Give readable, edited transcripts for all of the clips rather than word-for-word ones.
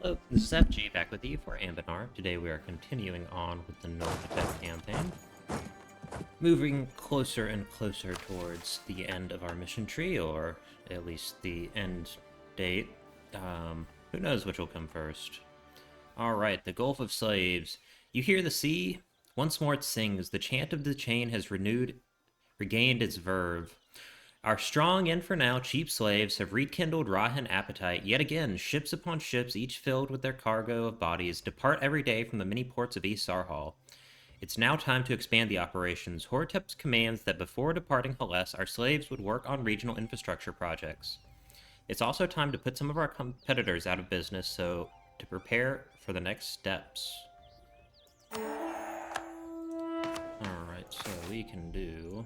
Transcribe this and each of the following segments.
Hello, this is FG back with EU4 Anbennar. Today we are continuing on with the Konolkhatep campaign, moving closer and closer towards the end of our mission tree, or at least the end date. Who knows which will come first. Alright, the Gulf of Slaves. You hear the sea? Once more it sings. The chant of the chain has regained its verve. Our strong and for now cheap slaves have rekindled Rahan appetite. Yet again, ships upon ships, each filled with their cargo of bodies, depart every day from the many ports of East Sarhal. It's now time to expand the operations. Horutep commands that before departing Hellas, our slaves would work on regional infrastructure projects. It's also time to put some of our competitors out of business, so to prepare for the next steps. Alright, so we can do...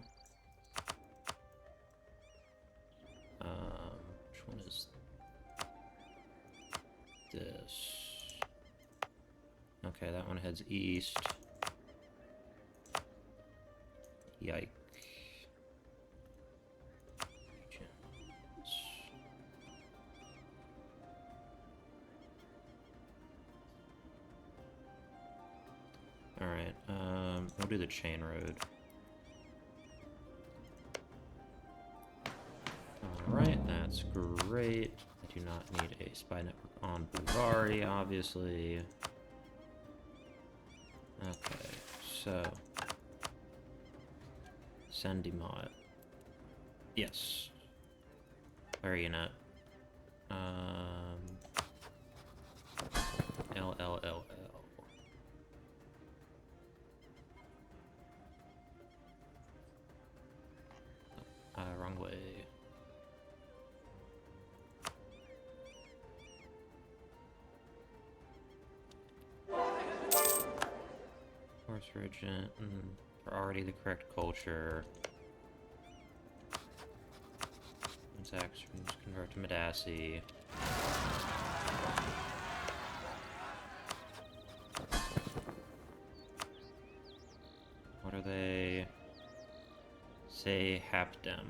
which one is this? Okay, that one heads east. Yike. Alright, we'll do the chain road. Alright, that's great. I do not need a spy network on Bulgari, obviously. Okay, so... Sendimod. Yes. Where are you at? LLLL. Wrong way. Horse regent, we're already the correct culture. Transactions convert to Medasi. What are they? Say Hapdem.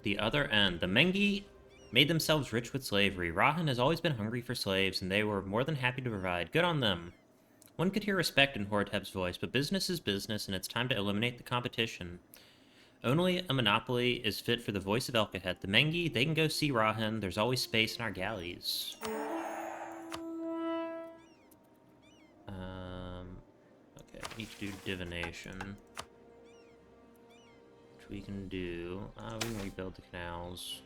The other end. The Mengi made themselves rich with slavery. Rahan has always been hungry for slaves, and they were more than happy to provide. Good on them. One could hear respect in Horutep's voice, but business is business, and it's time to eliminate the competition. Only a monopoly is fit for the voice of Elkahet. The Mengi, they can go see Rahan. There's always space in our galleys. Okay, we need to do divination. We can do... we can rebuild the canals.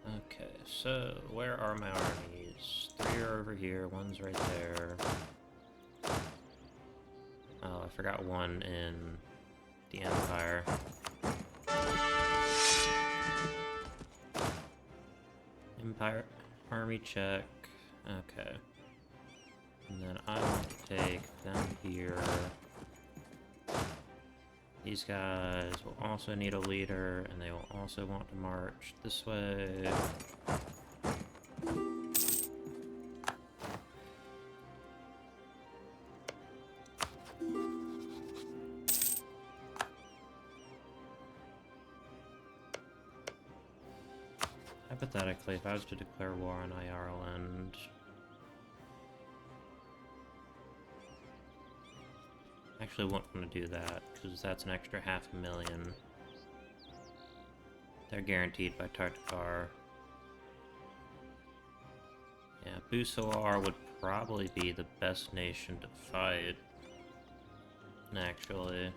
Okay, so where are my armies? 3 are over here, 1's right there. Oh, I forgot 1 in the Empire. Empire army check. Okay. And then I want to take them here. These guys will also need a leader, and they will also want to march this way. Hypothetically, if I was to declare war on Ireland... Actually won't want to do that, because that's an extra 500,000. They're guaranteed by Tartakar. Yeah, Busawar would probably be the best nation to fight, actually.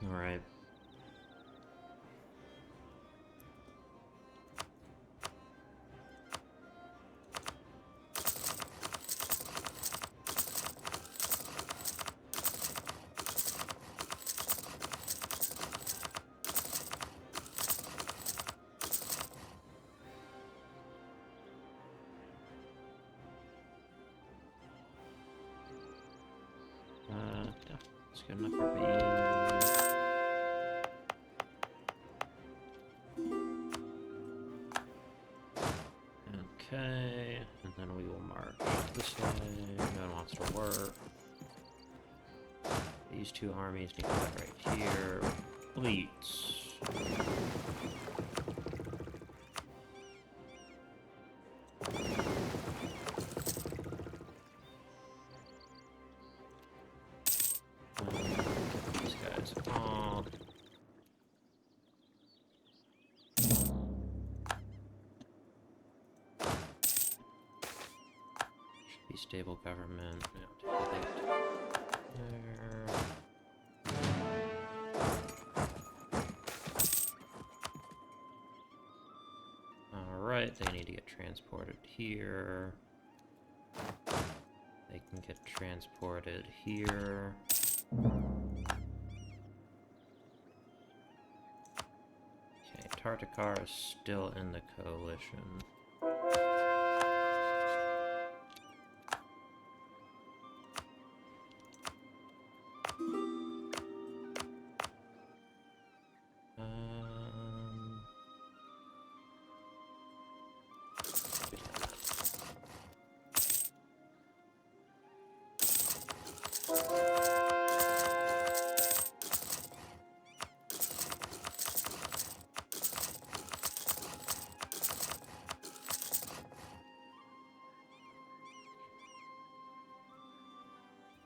Alright. good enough for me. Okay, and then we will march this way. No one wants to work. These two armies need to go right here. Fleets. These guys off. Should be stable government. No, delete. There. Alright, they need to get transported here. They can get transported here. Okay, Tartacar is still in the coalition.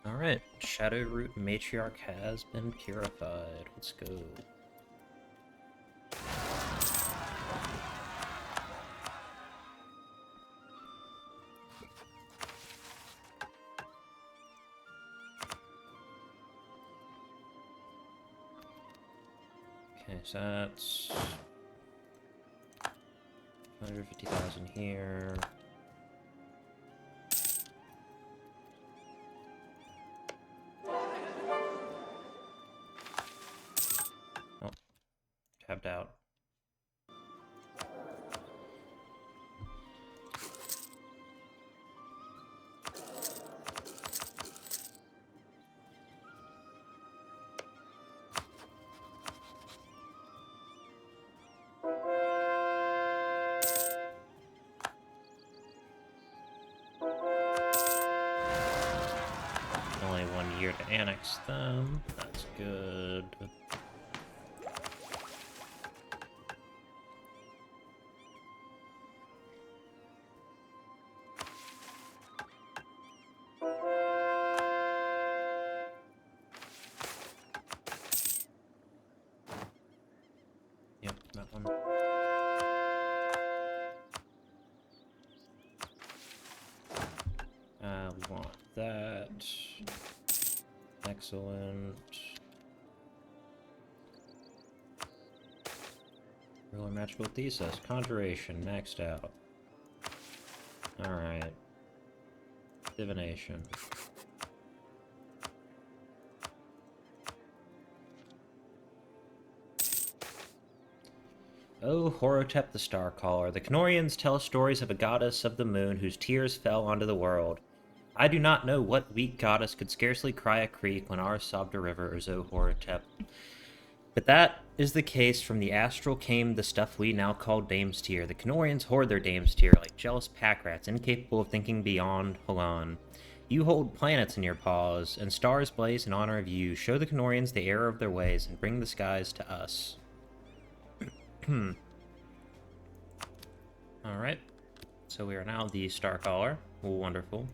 Alright, Shadowroot Matriarch has been purified. Let's go. Okay, so that's 150,000 here. Oh, tapped out. Only 1 year to annex them. That's good. Yep, that one. We want that. Excellent. Ruler Magical Thesis. Conjuration, maxed out. Alright. Divination. O Horutep the Starcaller, the Kenorians tell stories of a goddess of the moon whose tears fell onto the world. I do not know what weak goddess could scarcely cry a creek when ours sobbed a river, as O Horutep. But that is the case from the astral came the stuff we now call dame's tear. The Kenorians hoard their dame's tear like jealous pack rats, incapable of thinking beyond Halan. You hold planets in your paws, and stars blaze in honor of you. Show the Kenorians the error of their ways, and bring the skies to us. Alright. So we are now the Starcaller. Wonderful.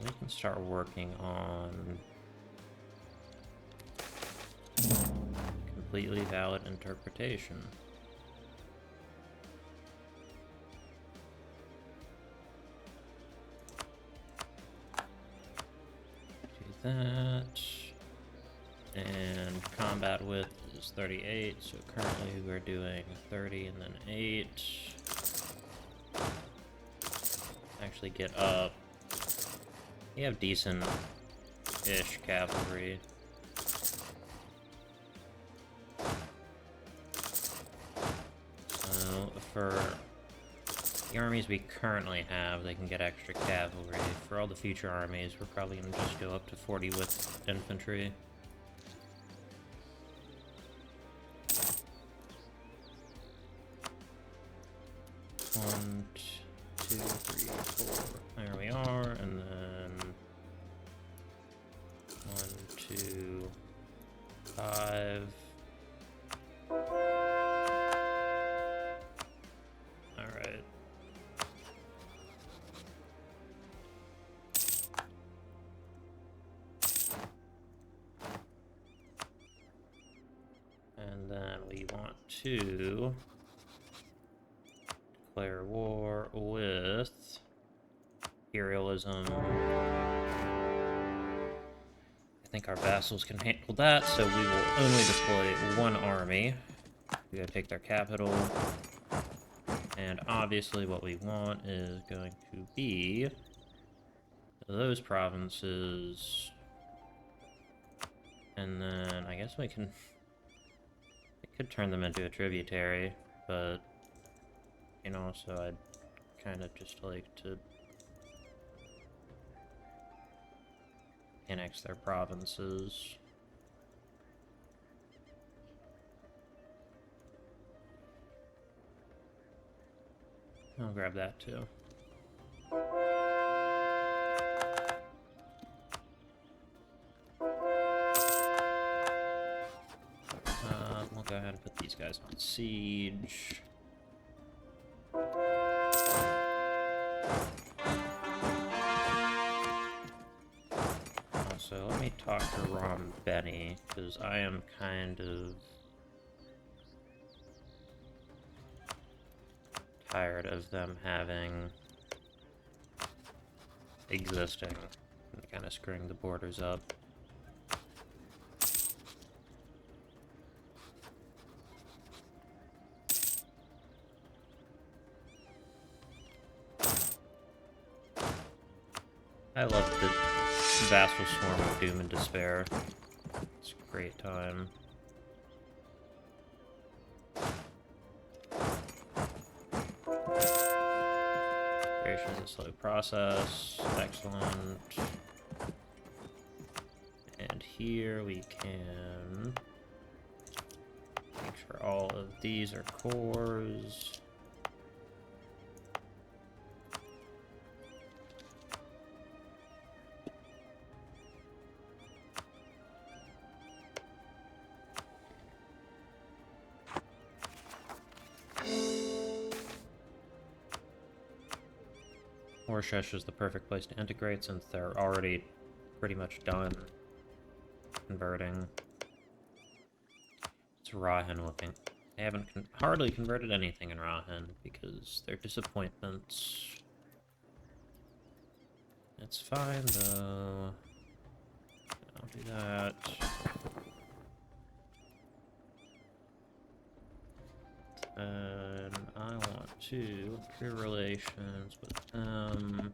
We can start working on completely valid interpretation. Do that. And combat width is 38, so currently we're doing 30 and then 8. Actually get up. You have decent ish cavalry. So for the armies we currently have, they can get extra cavalry. For all the future armies, we're probably going to just go up to 40 with infantry. One, two, three, four. There we are, and then 1, 2, 5. Alright. And then we want to declare war with imperialism. I think our vassals can handle that, so we will only deploy one army. We gotta take their capital. And obviously what we want is going to be those provinces. And then I guess we could turn them into a tributary, but you know, so I'd kind of just like to annex their provinces. I'll grab that too. We'll go ahead and put these guys on siege. Also, let me talk to Ron Benny, because I am kind of tired of them having existing and kind of screwing the borders up. I love the vassal swarm of doom and despair. It's a great time. Creation is a slow process. Excellent. And here we can make sure all of these are cores. Orshesh is the perfect place to integrate since they're already pretty much done converting. It's Rahan looking. They haven't hardly converted anything in Rahan because they're disappointments. It's fine though. I'll do that. And I want to improve relations with them.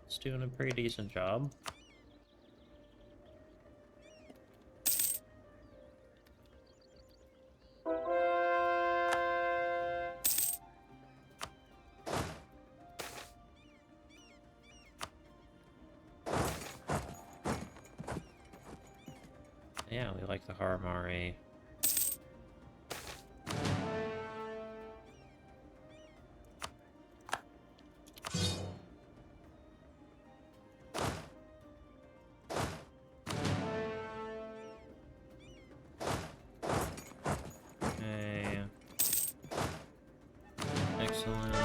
It's doing a pretty decent job. Yeah, we like the Haramari. Okay. Excellent.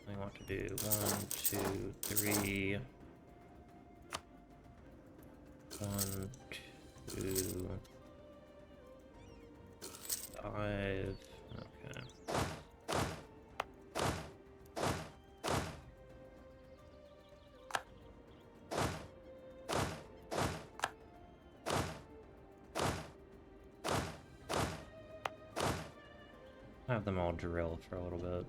I want to do 1, 2, 3. 1, 2, 5. Okay. Have them all drill for a little bit.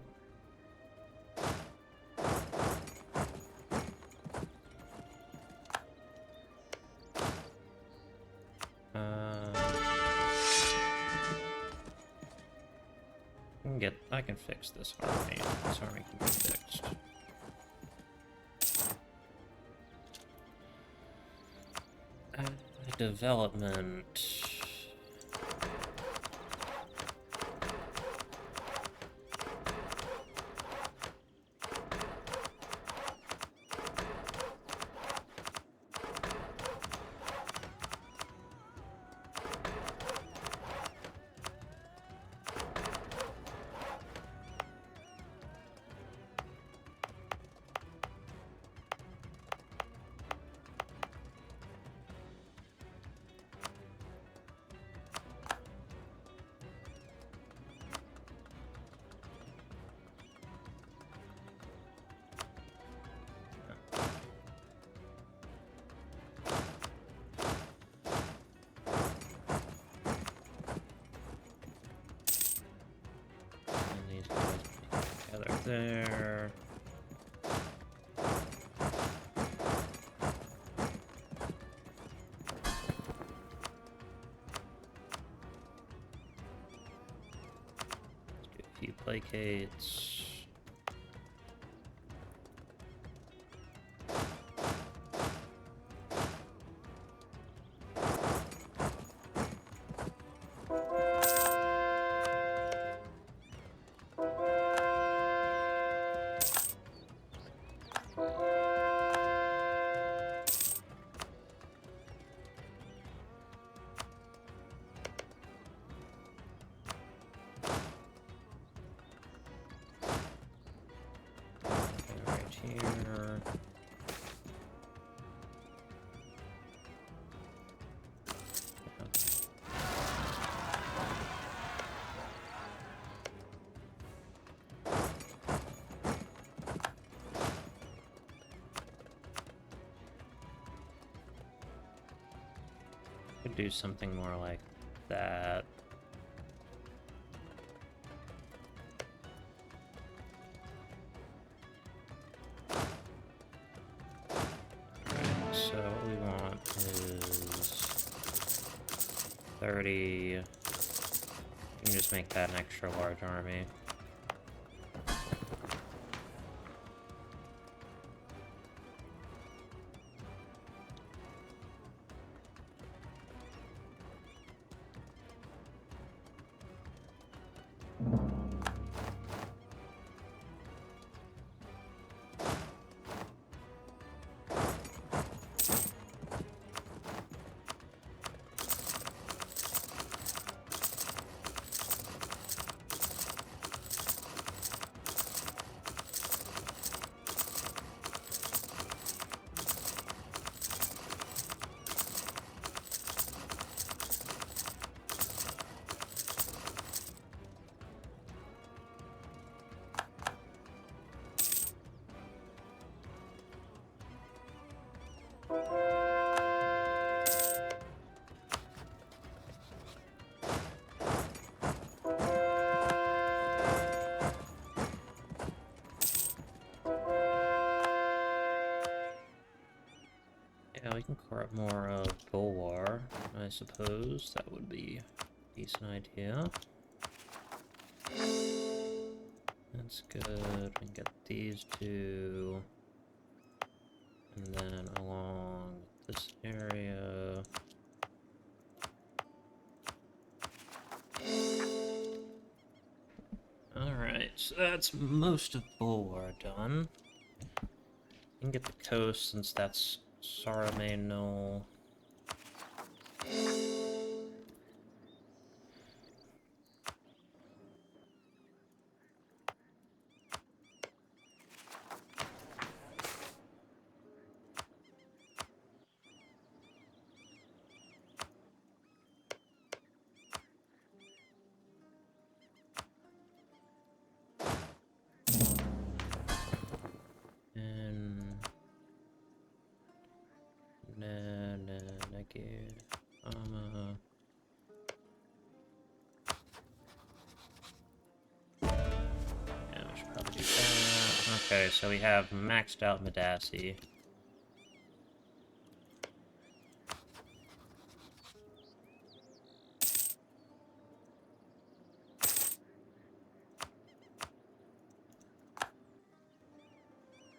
I can fix this army. This army can be fixed. Development. There. Let's do a few placates. Here. Could do something more like that. So what we want is 30. You can just make that an extra large army. Yeah, we can carve more of Bulwar, I suppose. That would be a decent idea. That's good. We can get these two. And then along this area. Alright, so that's most of Bulwar done. We can get the coast since that's Sarameno. Okay, so we have maxed out Madassi.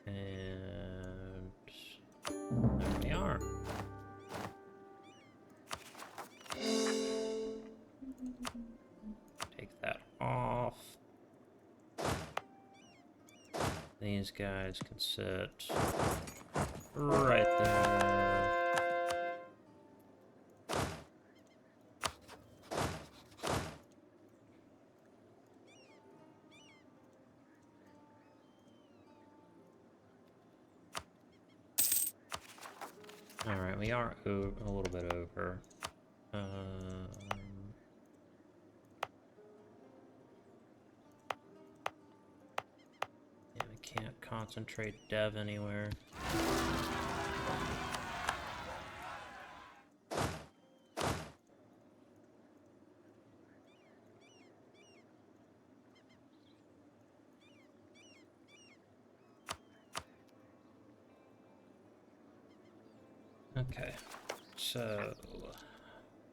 And there we are. Take that off. These guys can sit right there. Alright, we are a little bit over. Yeah, we can't concentrate dev anywhere. Okay, so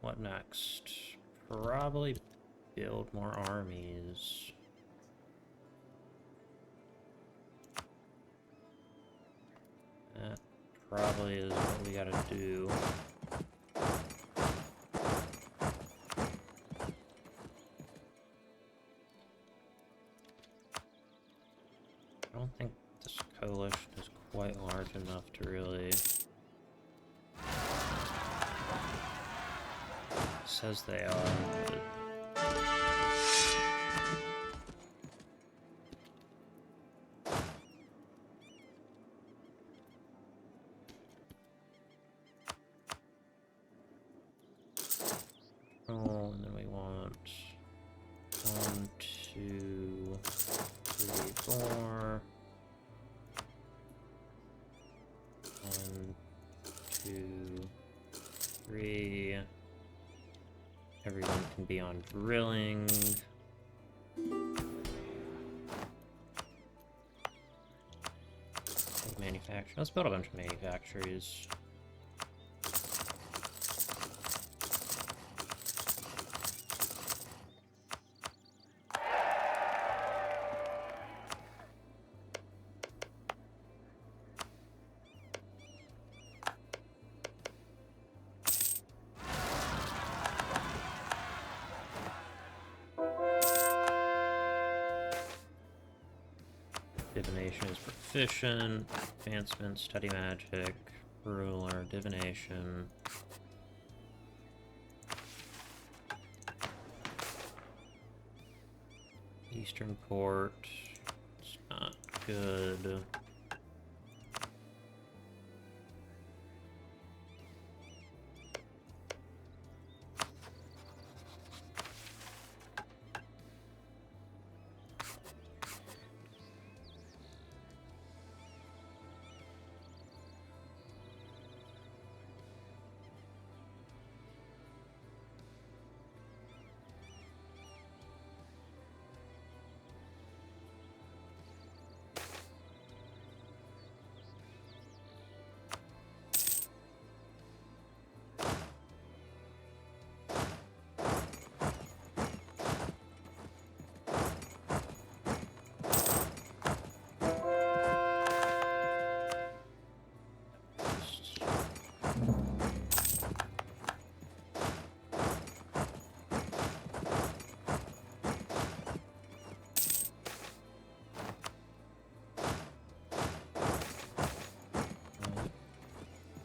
what next? Probably build more armies. That probably is what we gotta do. I don't think this coalition is quite large enough to really... Says they are, but... Oh, and then we want 1, 2, 3, 4. 1, 2, 3. Everyone can be on drilling. Manufacture. Let's build a bunch of manufactories. Divination is proficient. Advancement, study magic, ruler, divination. Eastern port. It's not good.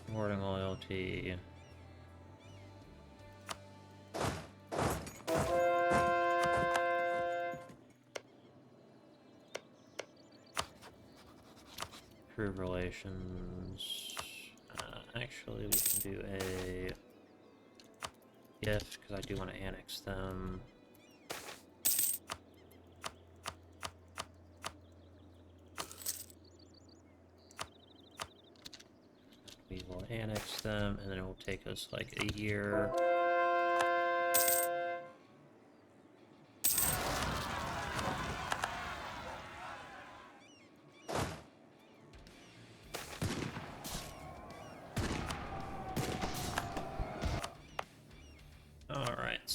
Rewarding loyalty. Improve relations. Actually, we can do a gift, because I do want to annex them. We will annex them, and then it will take us like a year.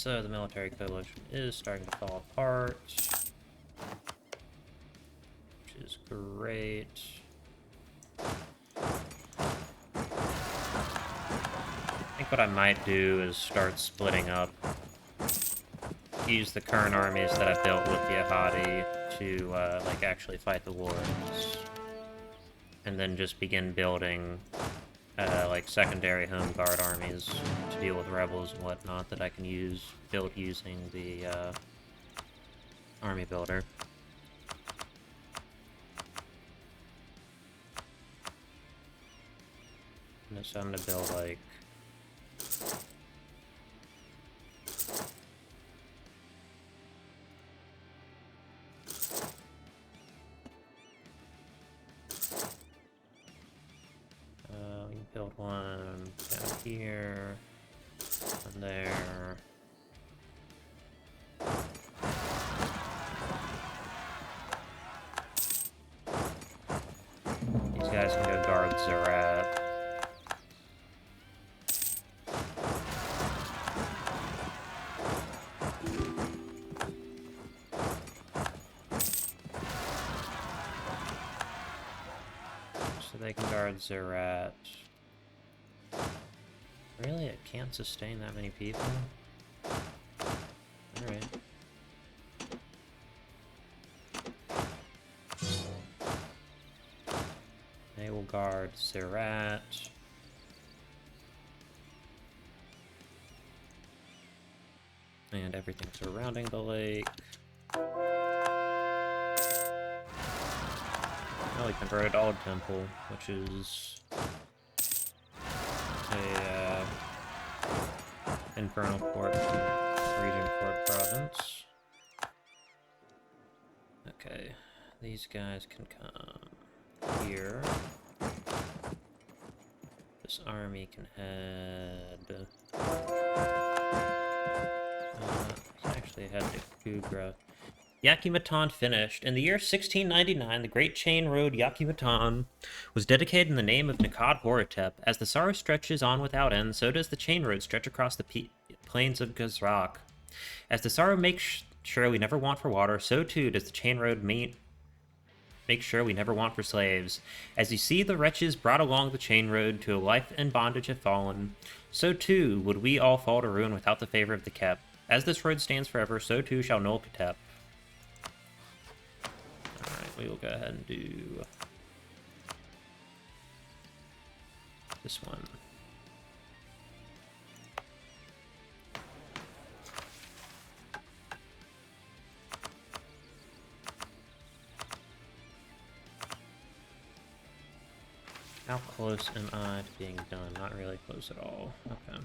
so the military coalition is starting to fall apart, which is great. I think what I might do is start splitting up. Use the current armies that I've built with the Ahadi to, like, actually fight the wars. And then just begin building, like, secondary home guard armies to deal with rebels and whatnot that I can build using the, army builder. And so I'm gonna build, like... we can build one down here, and there. These guys can go guard Zerat. So they can guard Zerat. Really? It can't sustain that many people? Alright. They will guard Zerat. And everything surrounding the lake. Now we converted Old Temple, which is a Infernal Court Region Court province. Okay, these guys can come here. This army can head... can actually head to Kugra. Yakimatan finished. In the year 1699, the Great Chain Road Yakimatan was dedicated in the name of Nikad Horutep. As the Sara stretches on without end, so does the Chain Road stretch across the plains of Gazrak. As the Sara makes sure we never want for water, so too does the Chain Road make sure we never want for slaves. As you see the wretches brought along the Chain Road to a life in bondage have fallen, so too would we all fall to ruin without the favor of the Kep. As this road stands forever, so too shall Konolkhatep. Alright, we will go ahead and do this one. How close am I to being done? Not really close at all. Okay.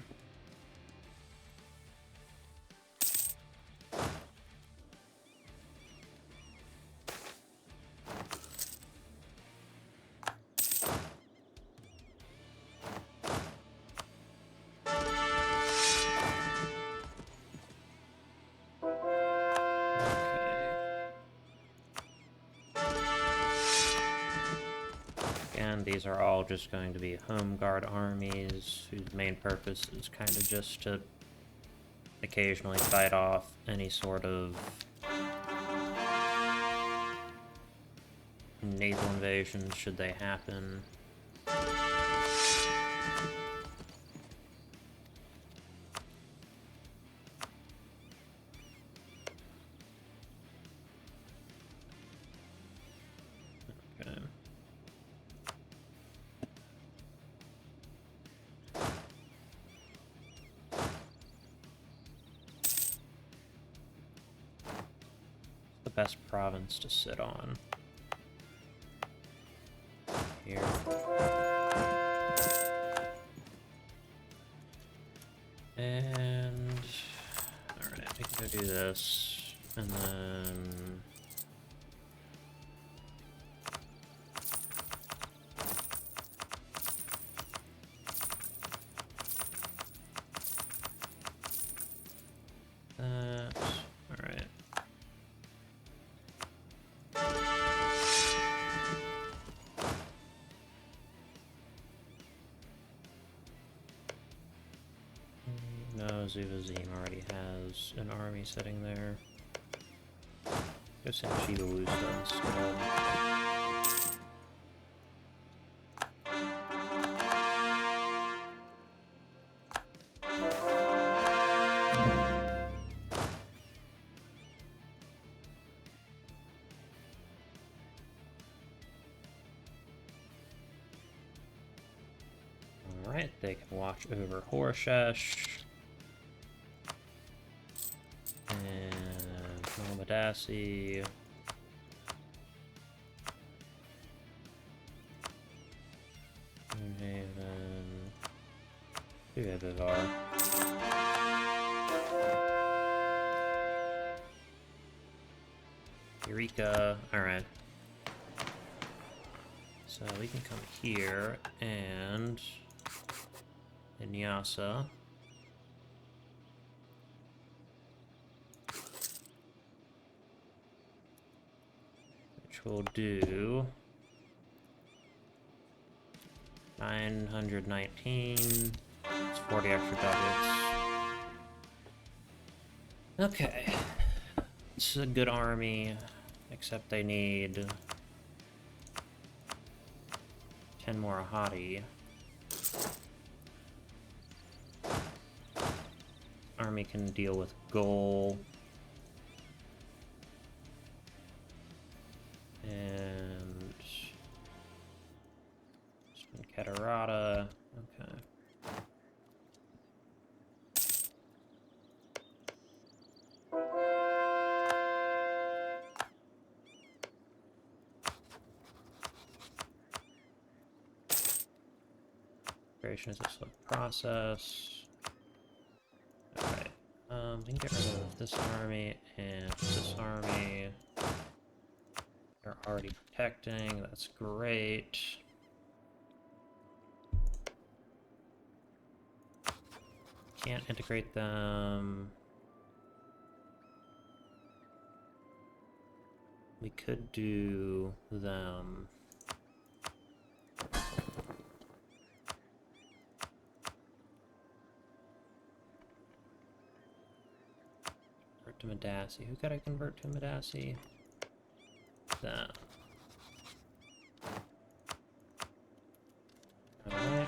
And these are all just going to be home guard armies whose main purpose is kind of just to occasionally fight off any sort of naval invasions should they happen. Best province to sit on. Here. And... alright, we can go do this. And then... that... alright. No, Zuvazine already has an army sitting there. Go send Shiba Wusta instead. Alright, they can watch over Horushesh. And Momadasi. Haven. Vivar. Eureka. Alright. So we can come here and Nyasa. Which will do 919. It's 40 extra ducats. Okay. It's a good army, except they need 10 more Ahadi. Army can deal with Gol. And Katarata. Okay. Creation is a slow process. Alright. We can get rid of this army and this army. They're already protecting, that's great. Can't integrate them. We could do them. Convert to Madasi. Who could I convert to Madasi? Them. Alright.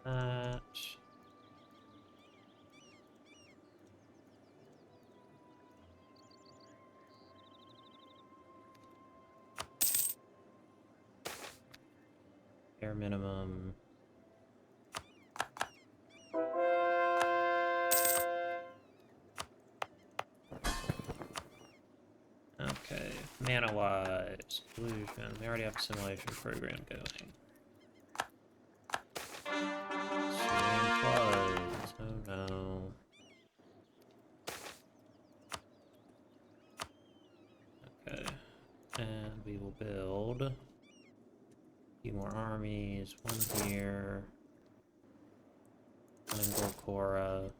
That. Bare minimum. Okay, mana-wise, illusion. We already have a simulation program going. Floods. Oh no. Okay, and we will build a few more armies. One here, one in Golkora.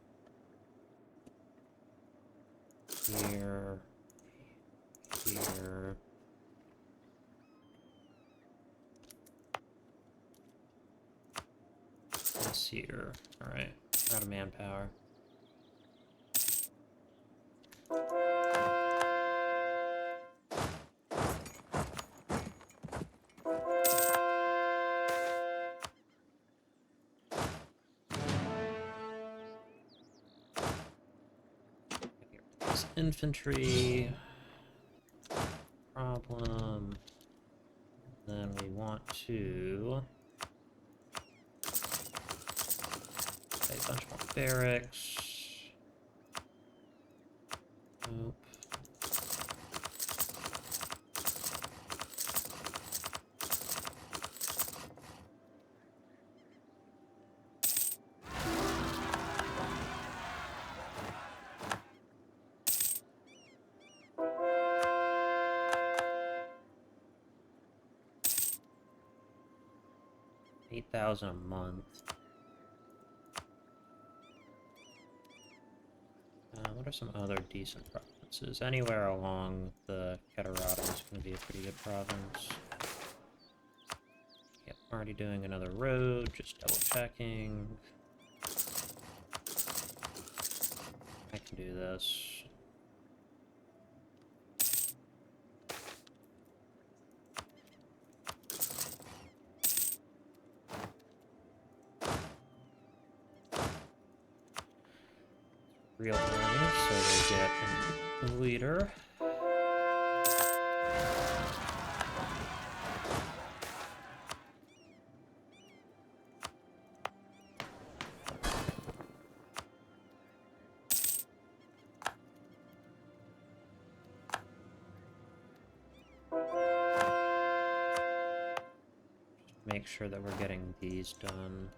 Here. Here. This here. Alright. Out of manpower. This infantry problem. Then we want to a bunch more barracks. Nope. 8,000 a month. What are some other decent provinces? Anywhere along the Catarata is going to be a pretty good province. Yep, already doing another road, just double checking. I can do this. Real army, so they get a leader. Make sure that we're getting these done.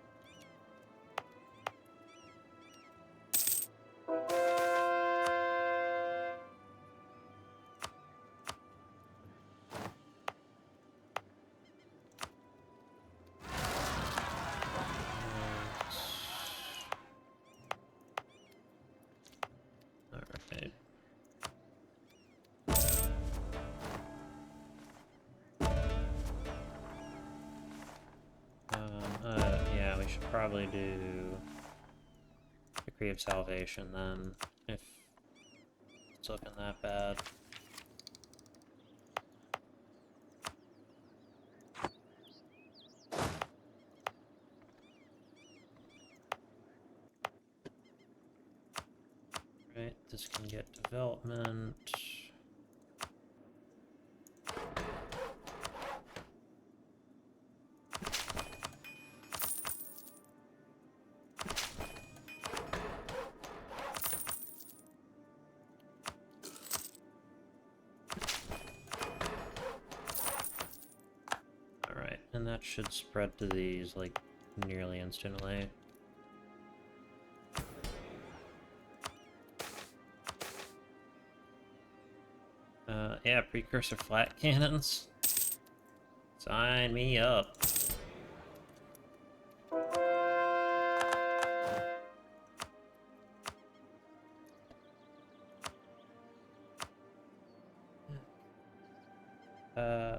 Alright. Yeah, we should probably do Decree of Salvation then, if it's looking that bad. Right, this can get development. Alright, and that should spread to these, like, nearly instantly. Yeah, precursor flat cannons. Sign me up.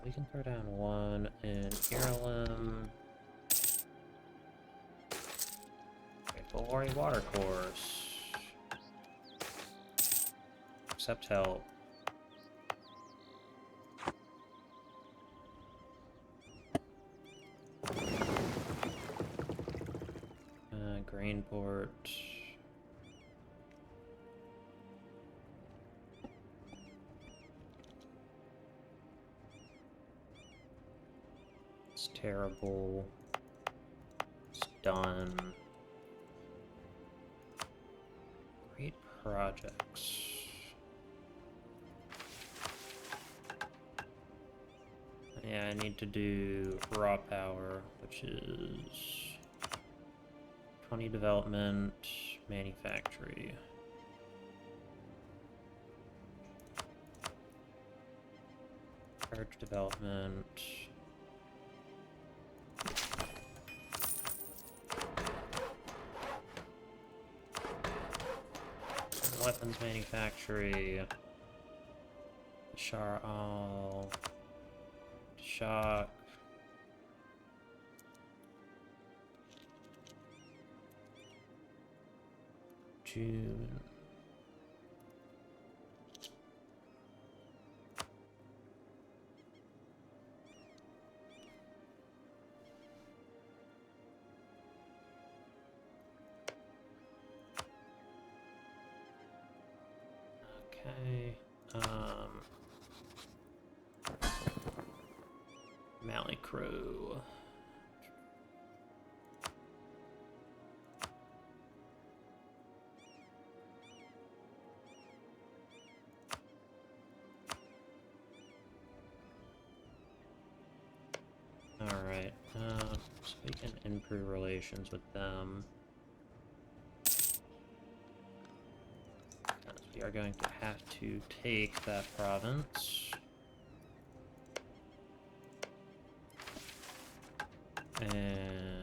We can throw down one in Ireland. Glory Watercourse. Accept help. Grainport. It's terrible. It's done. Great projects. Yeah, I need to do raw power, which is 20 development, manufactory. Charge development. Weapons manufactory. Shar al. Shock. June. Okay. Mally Crow. Alright, so we can improve relations with them. We are going to have to take that province. And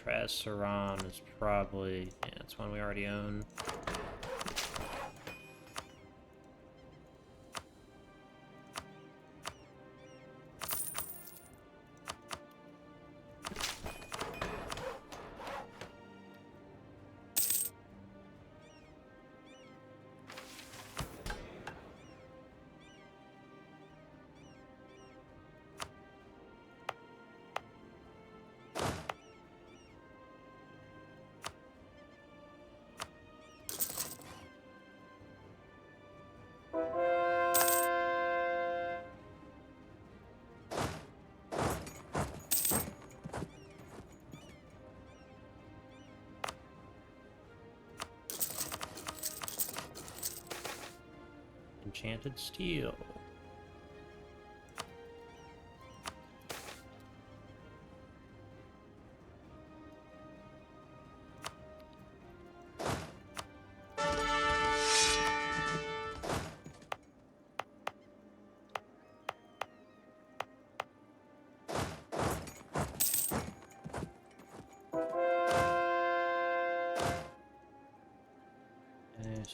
Trez-Saran is probably... yeah, it's one we already own. Enchanted steel.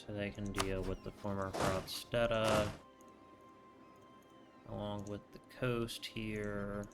So they can deal with the former Hrodsteta, along with the coast here.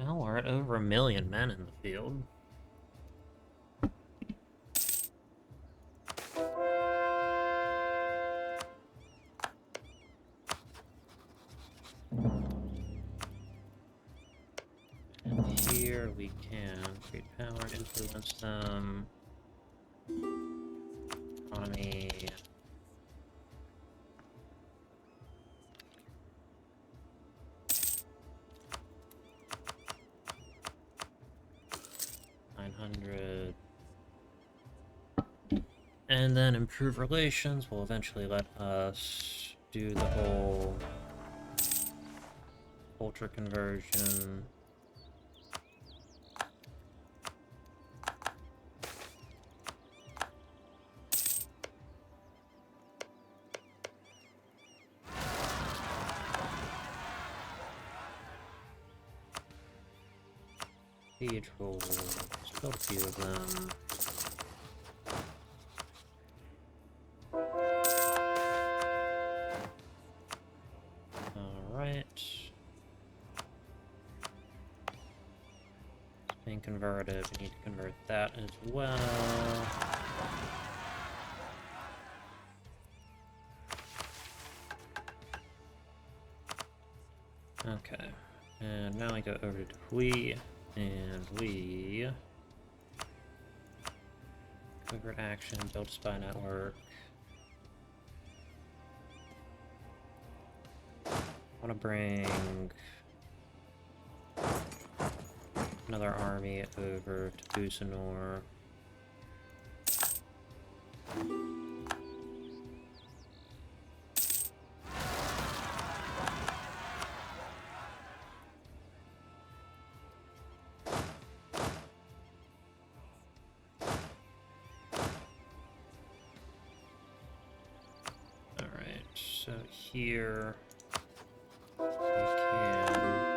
Well, we're at over 1 million men in the field. And here we can create power, influence them. Economy. And then improve relations will eventually let us do the whole culture conversion. Siege rolls, build a few of them. Converted. We need to convert that as well. Okay, and now we go over to Hui, and we convert action, build a spy network. I want to bring another army over to Busanor. Alright, so here we can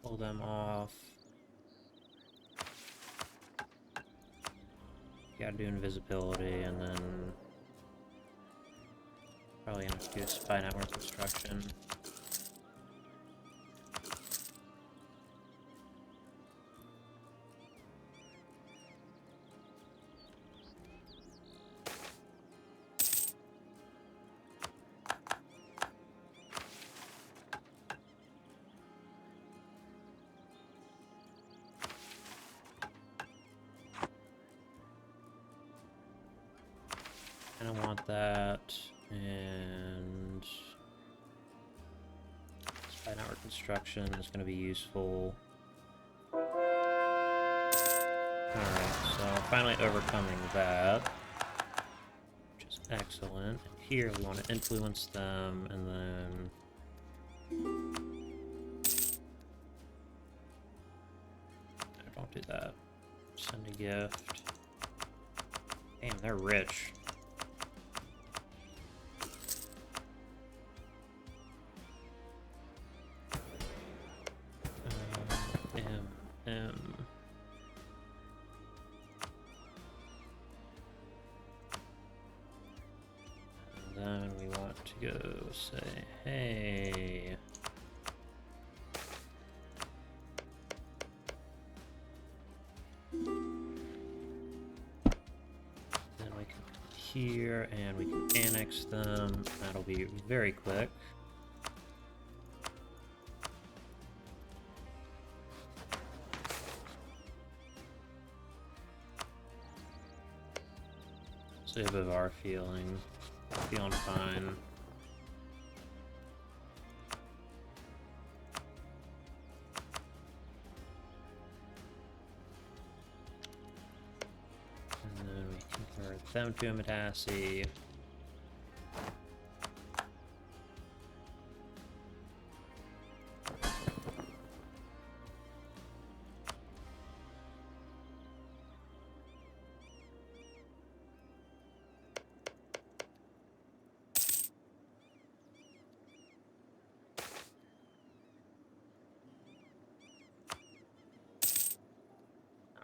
pull them off. Gotta do invisibility, and then probably gonna have to do a spy network construction. I don't want that, and spy network construction is going to be useful. finally overcoming that, which is excellent. Here we want to influence them, and then... No, don't do that. Send a gift. Damn, they're rich. And then we want to go say, hey. Then we can come here and we can annex them. That'll be very quick. Save of our feeling. Feeling fine. And then we convert them to a Metassi.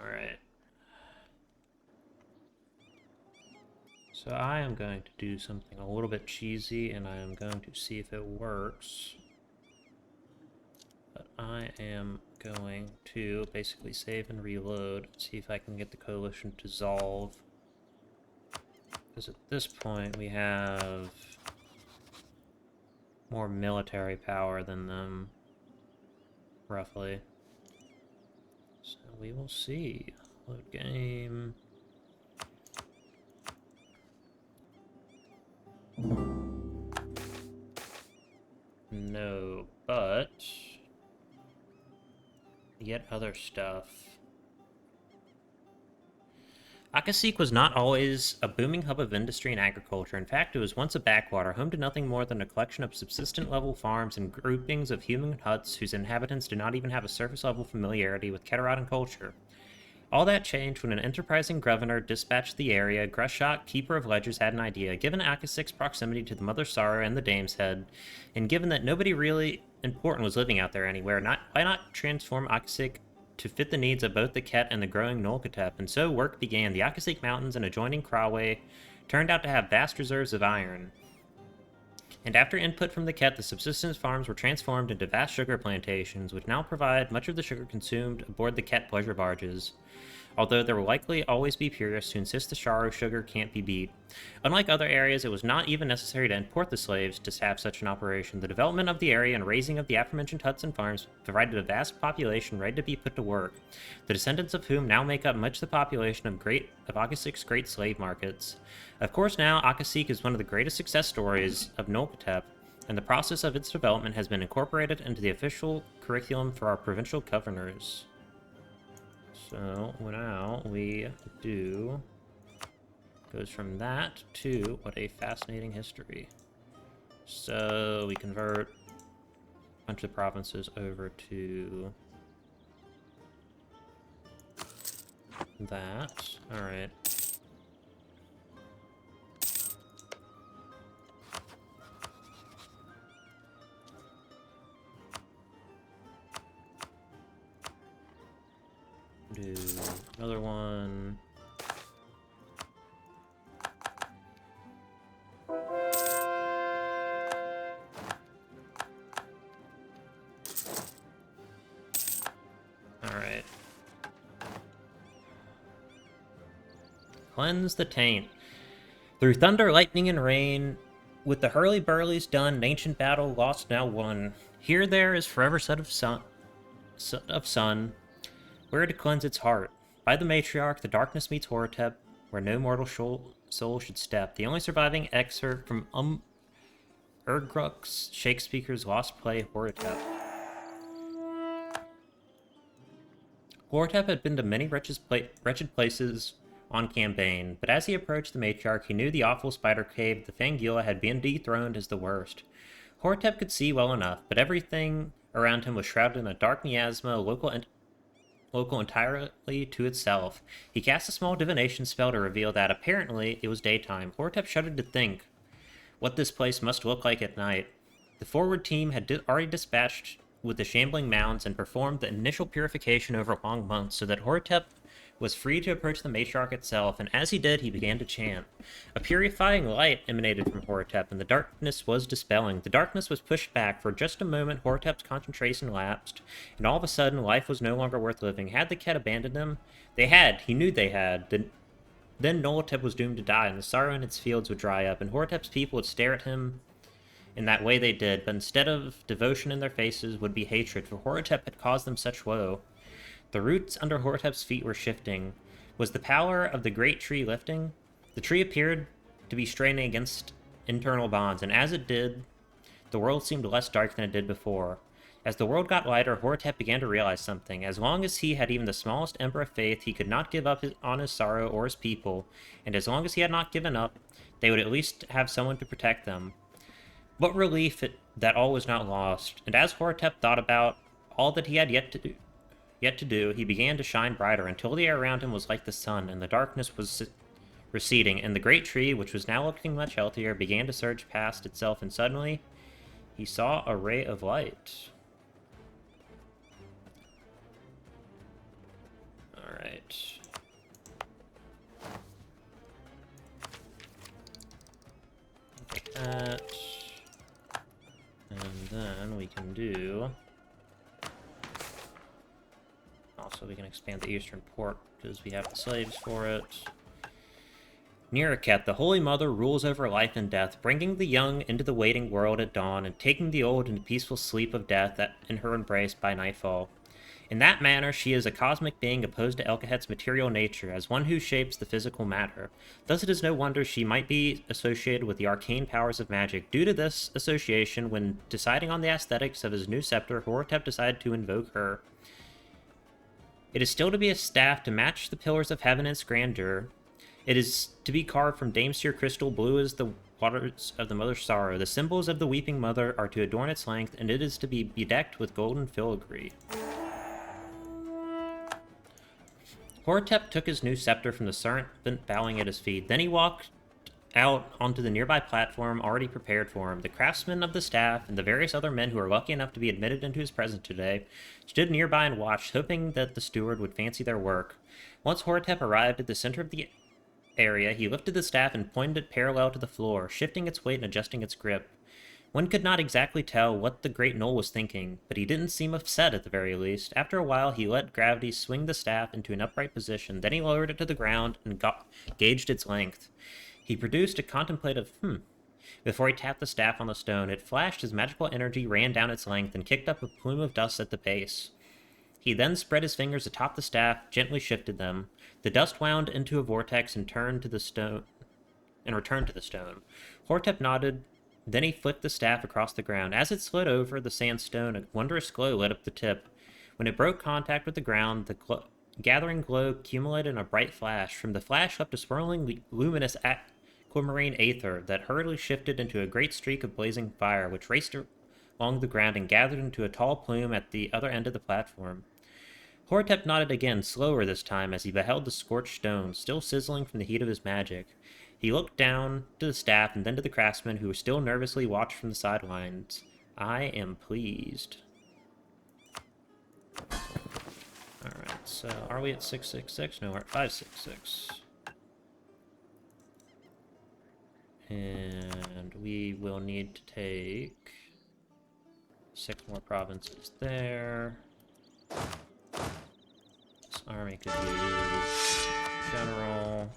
Alright. So I am going to do something a little bit cheesy, and I am going to see if it works. But I am going to basically save and reload, see if I can get the coalition to dissolve. Because at this point we have more military power than them, roughly. So we will see. Load game. No, but yet other stuff. Akasik was not always a booming hub of industry and agriculture. In fact, it was once a backwater, home to nothing more than a collection of subsistent-level farms and groupings of human huts whose inhabitants do not even have a surface-level familiarity with Keterotan culture. All that changed when an enterprising governor dispatched the area. Greshok, keeper of ledgers, had an idea. Given Akasik's proximity to the Mother Sorrow and the Dame's Head, and given that nobody really important was living out there anywhere, why not transform Akasik to fit the needs of both the Ket and the growing Konolkhatep? And so work began. The Akasik Mountains and adjoining Kraway turned out to have vast reserves of iron. And after input from the Ket, the subsistence farms were transformed into vast sugar plantations, which now provide much of the sugar consumed aboard the Ket pleasure barges. Although there will likely always be purists who insist the Sharo sugar can't be beat. Unlike other areas, it was not even necessary to import the slaves to have such an operation. The development of the area and raising of the aforementioned huts and farms provided a vast population ready to be put to work, the descendants of whom now make up much of the population of Akasik's great slave markets. Of course, now Akasik is one of the greatest success stories of Konolkhatep, and the process of its development has been incorporated into the official curriculum for our provincial governors. So now we do goes from that to what a fascinating history. So we convert a bunch of provinces over to that. All right. Do another one. Alright. Cleanse the taint. Through thunder, lightning, and rain, with the hurly-burlies done, an ancient battle lost now won. Here there is forever son of sun, where to cleanse its heart. By the matriarch, the darkness meets Horutep, where no mortal soul should step. The only surviving excerpt from Ergruk's Shakespeare's lost play, Horutep. Horutep had been to many wretched places on campaign, but as he approached the matriarch, he knew the awful spider cave of the Fangula had been dethroned as the worst. Horutep could see well enough, but everything around him was shrouded in a dark miasma, local entirely to itself. He cast a small divination spell to reveal that, apparently, it was daytime. Horutep shuddered to think what this place must look like at night. The forward team had already dispatched with the shambling mounds and performed the initial purification over long months so that Horutep was free to approach the matriarch itself, and as he did, he began to chant. A purifying light emanated from Horutep, and the darkness was dispelling. The darkness was pushed back. For just a moment, Horutep's concentration lapsed, and all of a sudden, life was no longer worth living. Had the Ket abandoned him? They had. He knew they had. Then Konolkhatep was doomed to die, and the sorrow in its fields would dry up, and Horutep's people would stare at him in that way they did, but instead of devotion in their faces would be hatred, for Horutep had caused them such woe. The roots under Horutep's feet were shifting. Was the power of the great tree lifting? The tree appeared to be straining against internal bonds, and as it did, the world seemed less dark than it did before. As the world got lighter, Horutep began to realize something. As long as he had even the smallest ember of faith, he could not give up on his sorrow or his people, and as long as he had not given up, they would at least have someone to protect them. What relief that all was not lost, and as Horutep thought about all that he had yet to do, he began to shine brighter until the air around him was like the sun, and the darkness was receding, and the great tree, which was now looking much healthier, began to surge past itself, and suddenly he saw a ray of light. Alright. Like that. And then we can do... Also, we can expand the eastern port, because we have the slaves for it. Niraket, the Holy Mother, rules over life and death, bringing the young into the waiting world at dawn, and taking the old into peaceful sleep of death in her embrace by nightfall. In that manner, she is a cosmic being opposed to Elkhatep's material nature, as one who shapes the physical matter. Thus it is no wonder she might be associated with the arcane powers of magic. Due to this association, when deciding on the aesthetics of his new scepter, Horutep decided to invoke her. It is still to be a staff to match the pillars of heaven in its grandeur. It is to be carved from Dameseer crystal, blue as the waters of the mother's sorrow. The symbols of the weeping mother are to adorn its length, and it is to be bedecked with golden filigree. Horutep took his new scepter from the serpent bowing at his feet. Then he walked out onto the nearby platform already prepared for him. The craftsmen of the staff and the various other men who were lucky enough to be admitted into his presence today stood nearby and watched, hoping that the steward would fancy their work. Once Horutep arrived at the center of the area, he lifted the staff and pointed it parallel to the floor, shifting its weight and adjusting its grip. One could not exactly tell what the great Knoll was thinking, but he didn't seem upset at the very least. After a while, he let gravity swing the staff into an upright position, then he lowered it to the ground and gauged its length. He produced a contemplative before he tapped the staff on the stone. It flashed as magical energy ran down its length and kicked up a plume of dust at the base. He then spread his fingers atop the staff, gently shifted them. The dust wound into a vortex and returned to the stone. Horutep nodded. Then he flicked the staff across the ground. As it slid over the sandstone, a wondrous glow lit up the tip. When it broke contact with the ground, the gathering glow accumulated in a bright flash. From the flash leapt a swirling, luminous aquamarine aether that hurriedly shifted into a great streak of blazing fire, which raced along the ground and gathered into a tall plume at the other end of the platform. Horutep nodded again, slower this time, as he beheld the scorched stone, still sizzling from the heat of his magic. He looked down to the staff and then to the craftsmen, who still nervously watched from the sidelines. I am pleased. Alright, so are we at 666? No, we're at 566. And we will need to take 6 more provinces there. This army could use general.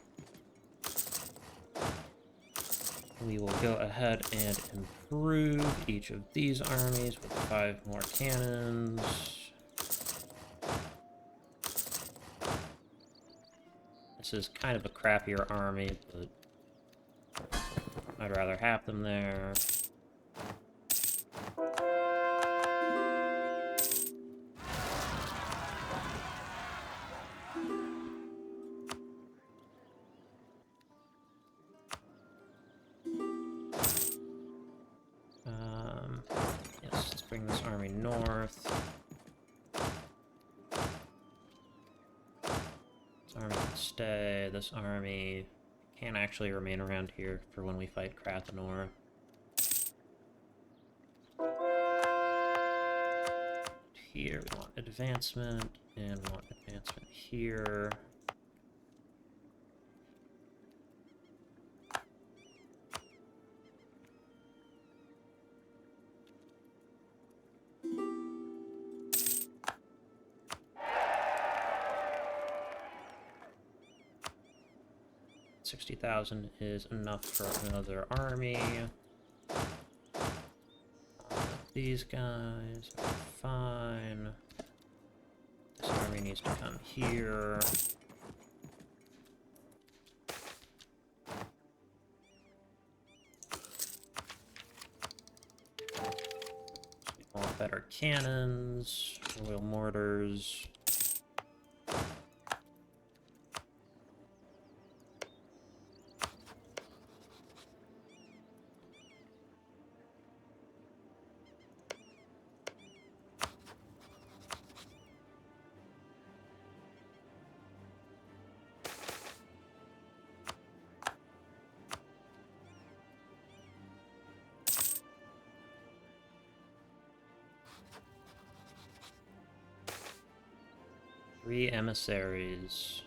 We will go ahead and improve each of these armies with 5 more cannons. This is kind of a crappier army, but I'd rather have them there. bring this army north. This army can stay. This army can actually remain around here for when we fight Krathenor. Here we want advancement, and we want advancement here. $60,000 is enough for another army. These guys are fine. This army needs to come here. We want better cannons, royal mortars. Three emissaries.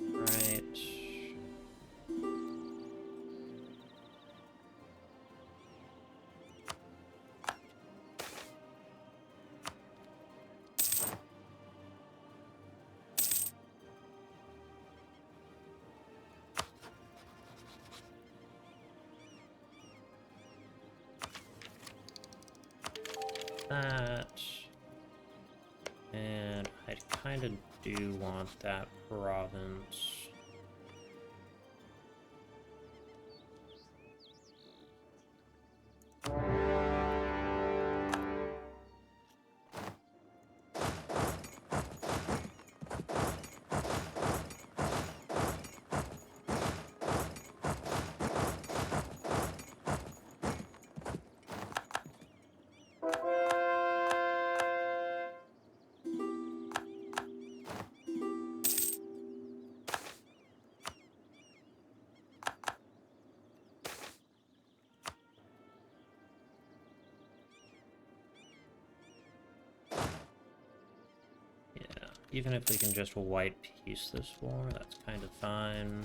Right. That, and I kind of do want that province. Even if we can just white piece this war, that's kind of fine.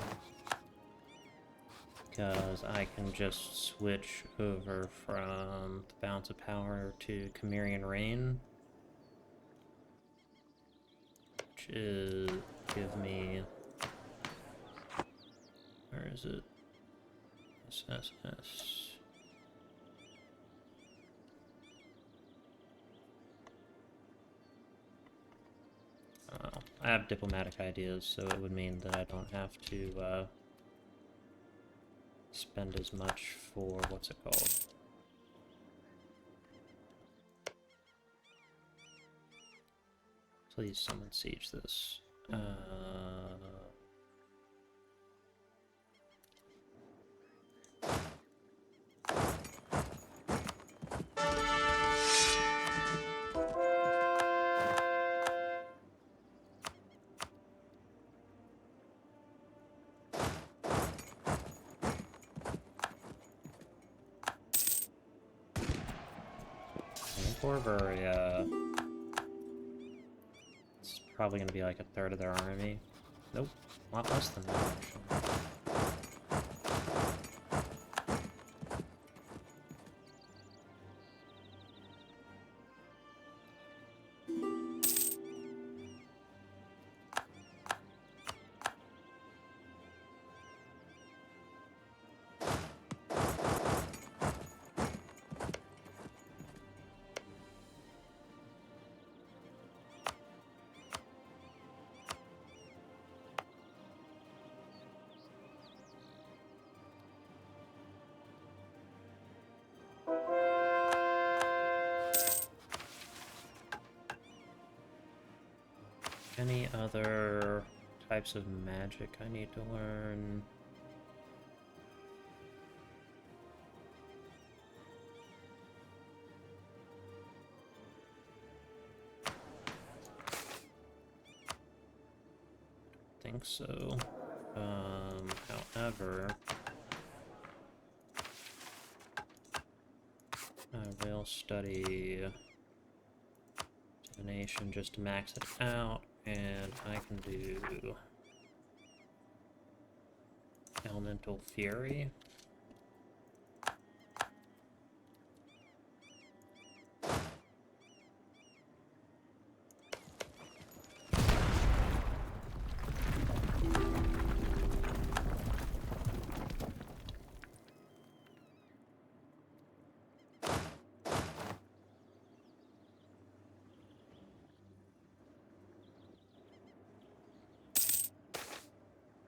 Because I can just switch over from the Balance of Power to Cimmerian Reign. Which is give me... Where is it? SSS. I have diplomatic ideas, so it would mean that I don't have to spend as much for, what's it called? Please summon siege this. Corvaria. It's probably going to be like a third of their army. Nope, a lot less than that, actually. Any other types of magic I need to learn? think so. However, I will study divination just to max it out, and I can do elemental fury.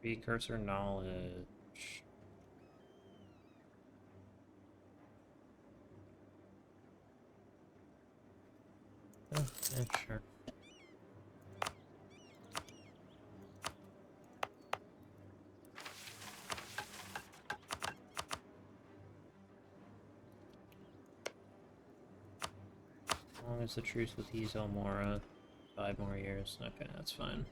Precursor knowledge. Oh, yeah, sure. As long as the truce with these Elmora, 5 more years. Okay, that's fine.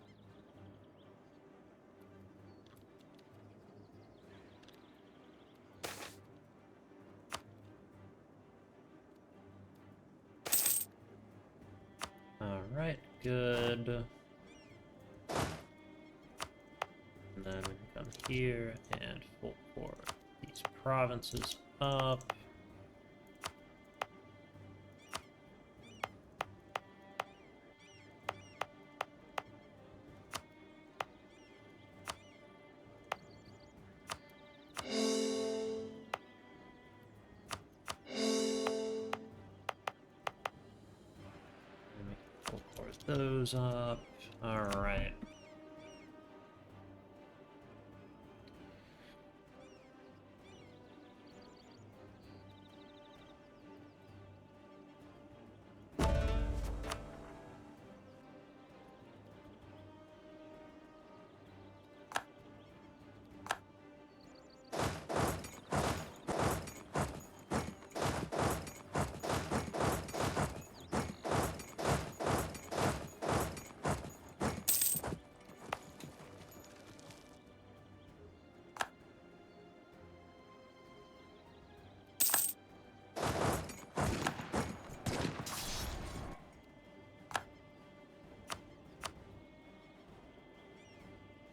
Alright, good. And then we can come here and full port these provinces up. Full port those up. Alright.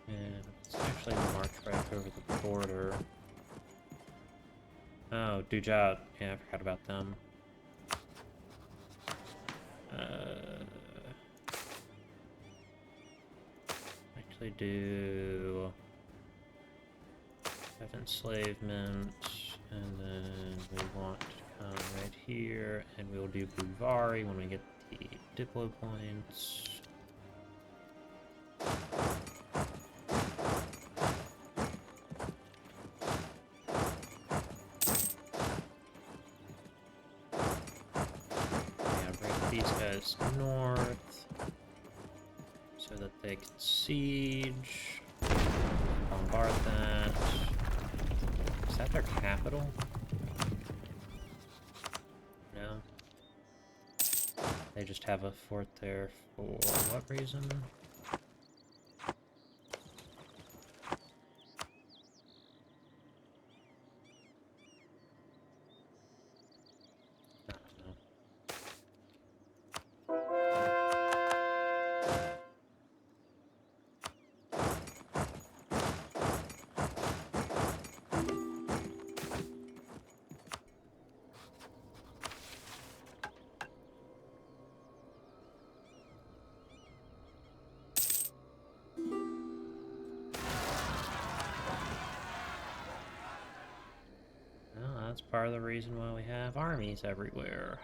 And let's actually march right over the border. Oh, Dujat. Yeah, I forgot about them. Actually do have enslavement, and then we want to come right here, and we'll do Buvari when we get the Diplo points. These guys north so that they can siege, bombard that. Is that their capital? No. They just have a fort there for what reason? That's part of the reason why we have armies everywhere.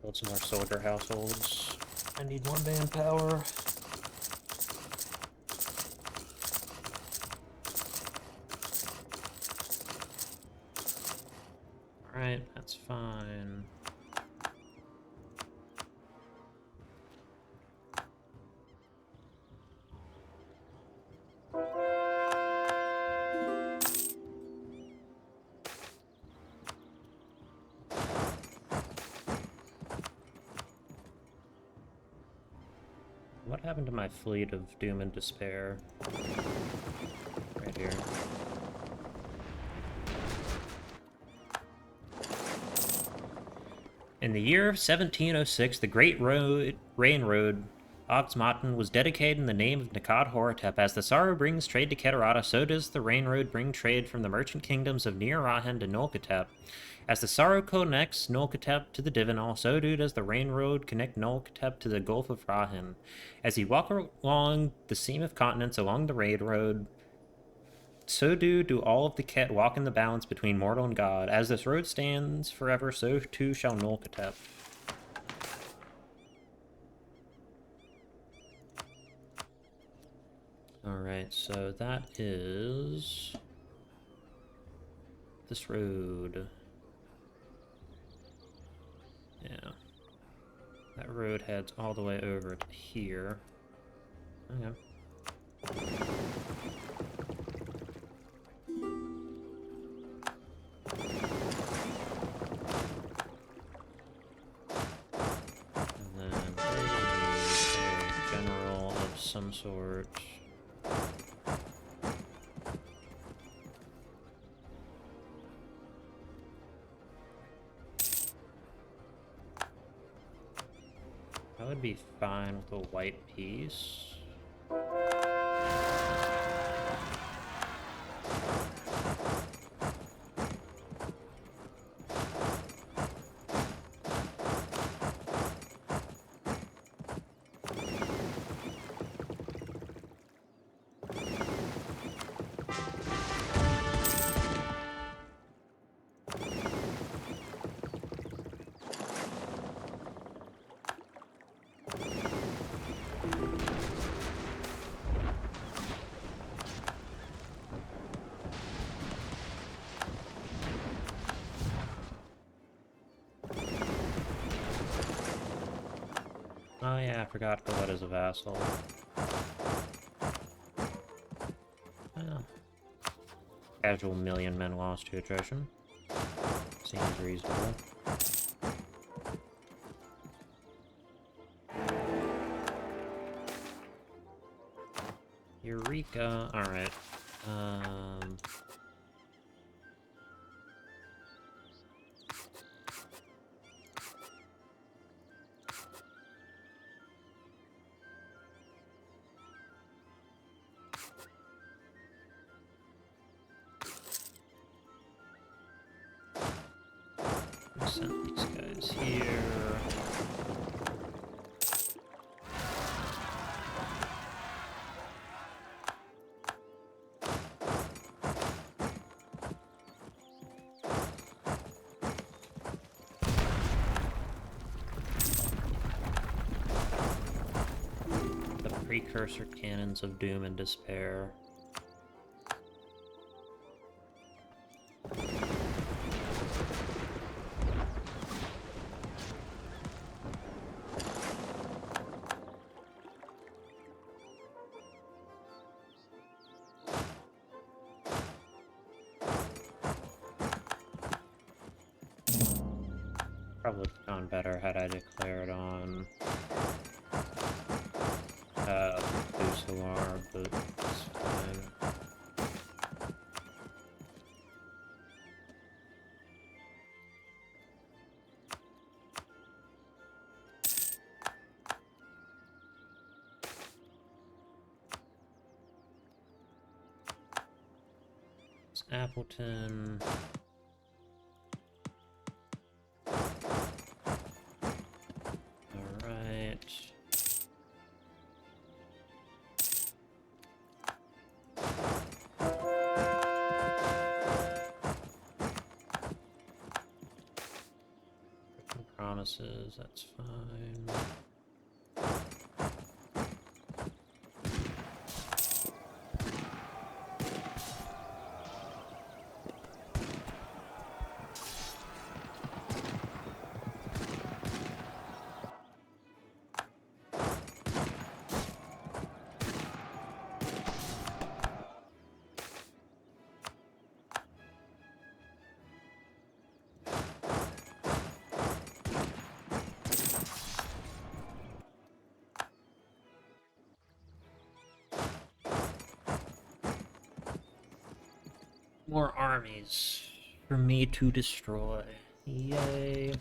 Build some more soldier households. I need more manpower. Alright, that's fine. happened to my fleet of doom and despair? Right here. In the year 1706, the Great Rain Road Oxmotin was dedicated in the name of Nikad Horutep. As the Sorrow brings trade to Keterata, so does the Rain Road bring trade from the merchant kingdoms of Nir Rahan to Konolkhatep. As the Sorrow connects Konolkhatep to the Divanal, so does the Rain Road connect Konolkhatep to the Gulf of Rahan. As you walk along the seam of continents along the Rain Road, so do all of the Ket walk in the balance between mortal and god. As this road stands forever, so too shall Konolkhatep. Alright, so that is this road. Yeah. That road heads all the way over to here. Okay. And then they need a general of some sort. I would be fine with a white piece. Oh yeah, I forgot Galette is a vassal. Well, casual million men lost to attrition. Seems reasonable. Eureka. Alright. Send these guys here. The precursor cannons of doom and despair. Probably gone better had I declared on Busalar, but it's fine. It's Appleton. Alright. Promises, that's fine. More armies for me to destroy. Yay.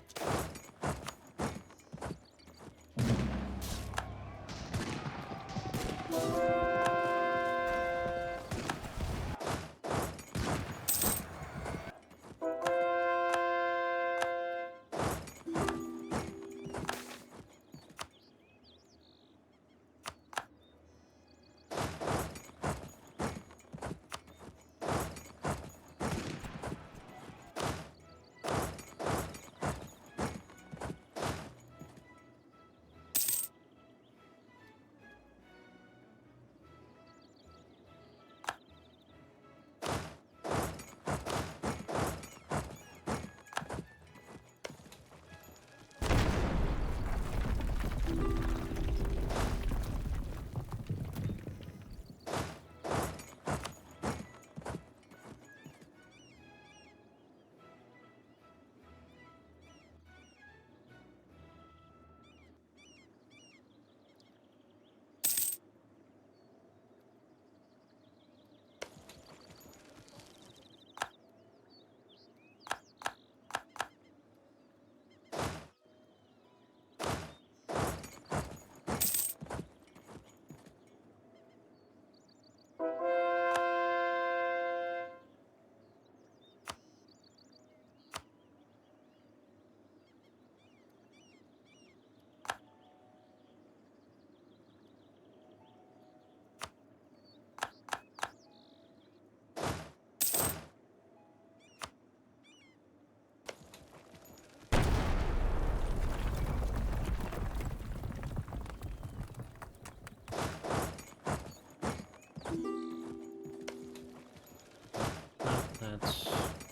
That's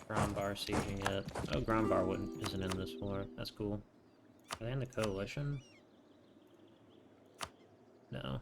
Grombar sieging it. Oh, Grombar isn't in this war. That's cool. Are they in the coalition? No.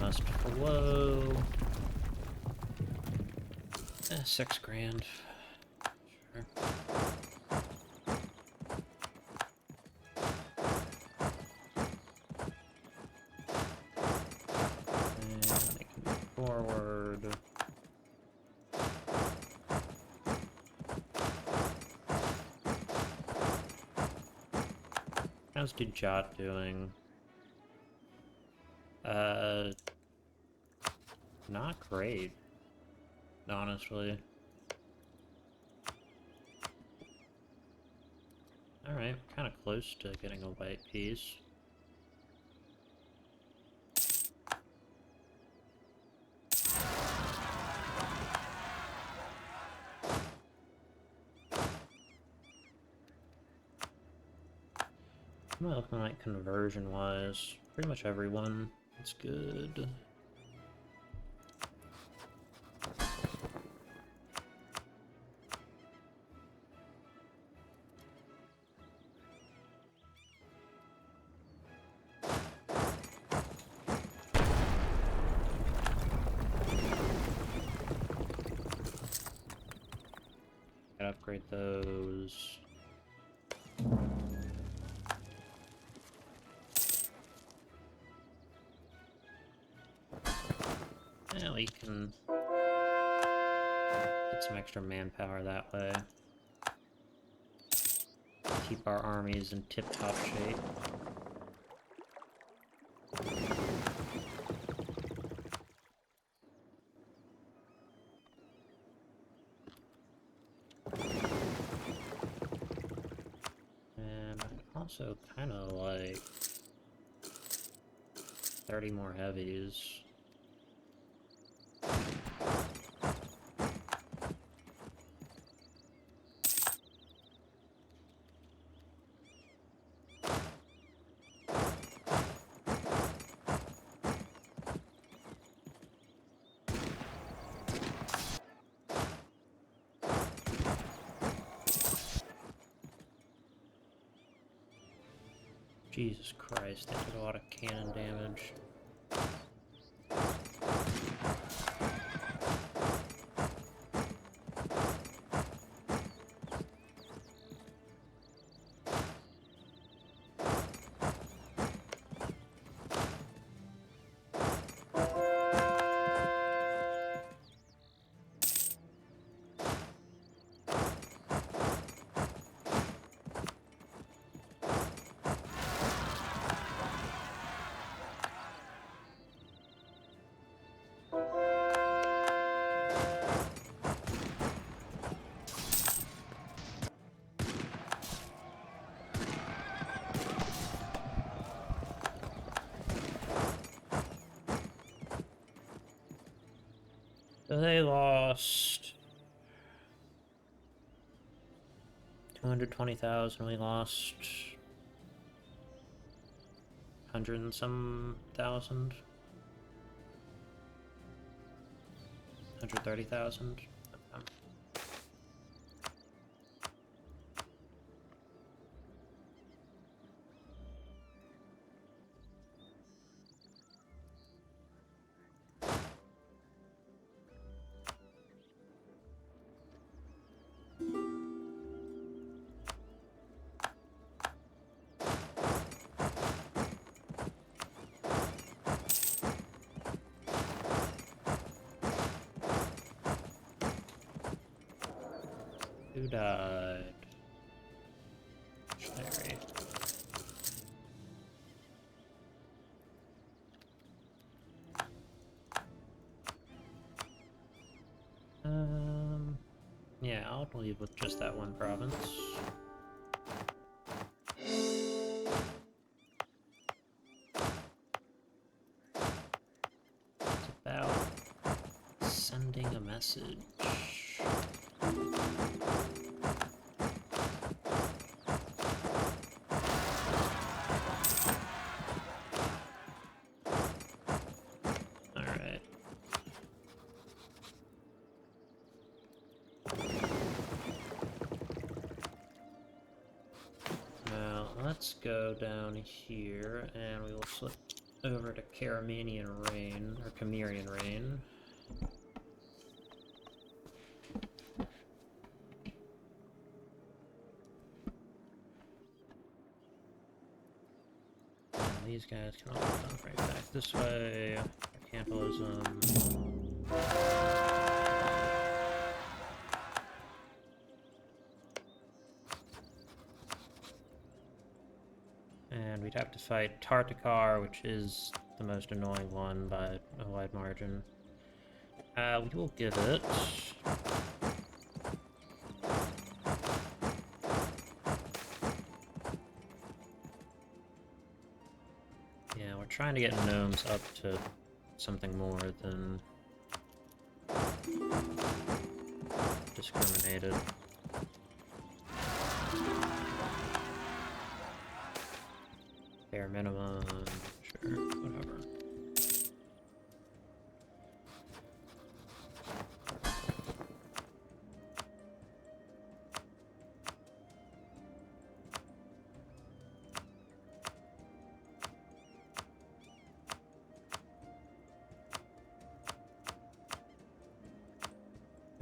Must flow. 6 grand. Sure. And they can move forward. How's Dujat doing? Not great, honestly. Alright, kind of close to getting a white piece. I'm looking like conversion-wise. Pretty much everyone. That's good. Gotta upgrade those. Yeah, we can get some extra manpower that way. Keep our armies in tip-top shape. And also kind of like 30 more heavies. Jesus Christ, they took a lot of cannon damage. So they lost 220,000, we lost 100 and some thousand. 130,000. Okay. Who died? Sherry. Yeah, I'll leave with just that one province. It's about sending a message. Alright. Now, let's go down here, and we will flip over to Caramanian Rain, or Camerian Rain. And these guys can all come right back this way. Mercantilism. And we'd have to fight Tartakar, which is the most annoying one by a wide margin. We will give it... Yeah, we're trying to get gnomes up to something more than discriminated. Bare minimum, sure, whatever.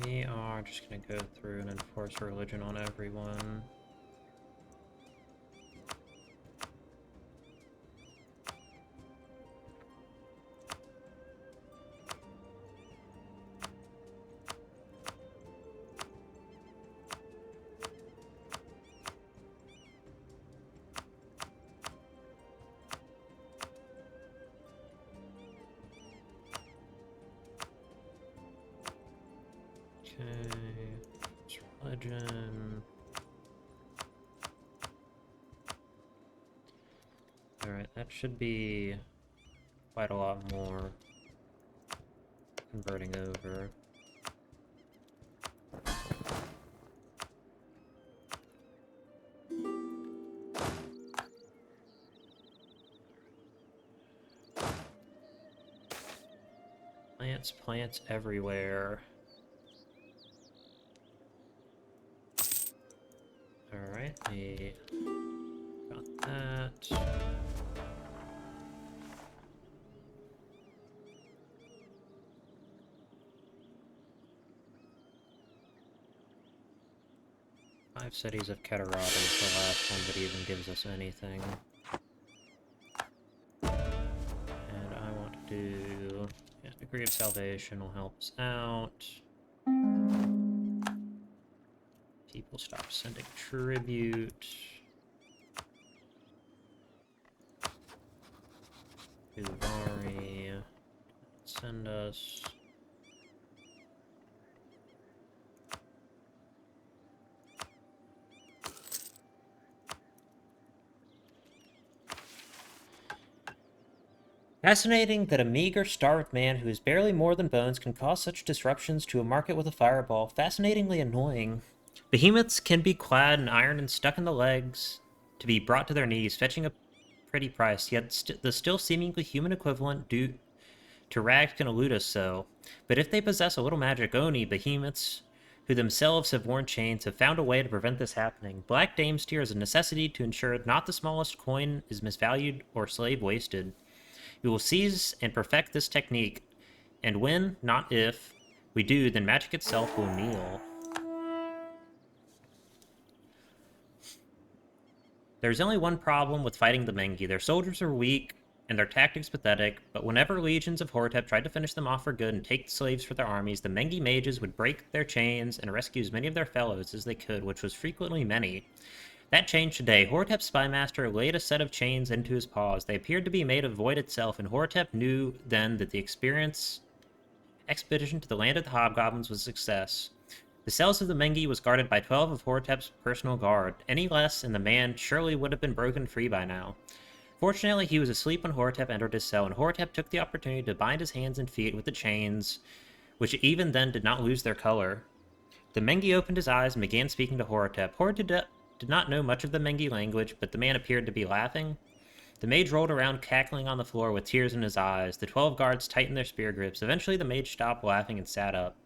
We are just gonna go through and enforce religion on everyone. Okay, it's religion. Alright, that should be quite a lot more converting over. Plants everywhere. Alright, we got that. Five cities of Keterata is the last one that even gives us anything. And I want to do... yeah, Degree of Salvation will help us out. People stop sending tribute. Uvari. Send us... Fascinating that a meager, starved man who is barely more than bones can cause such disruptions to a market with a fireball. Fascinatingly annoying. Behemoths can be clad in iron and stuck in the legs to be brought to their knees, fetching a pretty price, yet the still seemingly human equivalent due to rags can elude us so. But if they possess a little magic, Oni, behemoths who themselves have worn chains, have found a way to prevent this happening. Black Dame's Tear is a necessity to ensure not the smallest coin is misvalued or slave wasted. We will seize and perfect this technique, and when, not if, we do, then magic itself will kneel. There's only one problem with fighting the Mengi. Their soldiers are weak, and their tactics pathetic, but whenever legions of Horutep tried to finish them off for good and take the slaves for their armies, the Mengi mages would break their chains and rescue as many of their fellows as they could, which was frequently many. That changed today. Horutep's spymaster laid a set of chains into his paws. They appeared to be made of void itself, and Horutep knew then that the expedition to the land of the hobgoblins was a success. The cells of the Mengi was guarded by 12 of Horutep's personal guard. Any less, and the man surely would have been broken free by now. Fortunately, he was asleep when Horutep entered his cell, and Horutep took the opportunity to bind his hands and feet with the chains, which even then did not lose their color. The Mengi opened his eyes and began speaking to Horutep. Horutep did not know much of the Mengi language, but the man appeared to be laughing. The mage rolled around, cackling on the floor with tears in his eyes. The 12 guards tightened their spear grips. Eventually, the mage stopped laughing and sat up.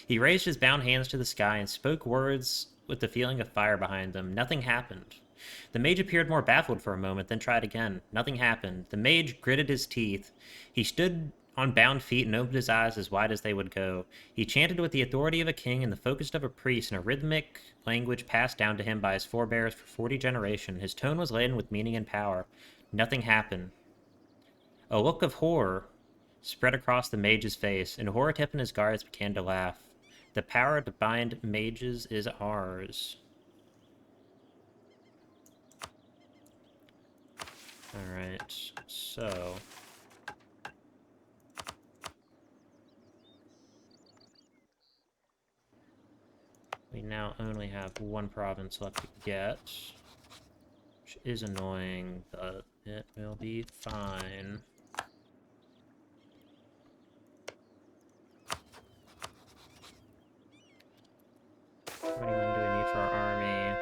He raised his bound hands to the sky and spoke words with the feeling of fire behind them. Nothing happened. The mage appeared more baffled for a moment, then tried again. Nothing happened. The mage gritted his teeth. He stood on bound feet and opened his eyes as wide as they would go. He chanted with the authority of a king and the focus of a priest in a rhythmic language passed down to him by his forebears for 40 generations. His tone was laden with meaning and power. Nothing happened. A look of horror spread across the mage's face, and Horutep and his guards began to laugh. The power to bind mages is ours. Alright, so... we now only have one province left to get, which is annoying, but it will be fine. How many men do we need for our army?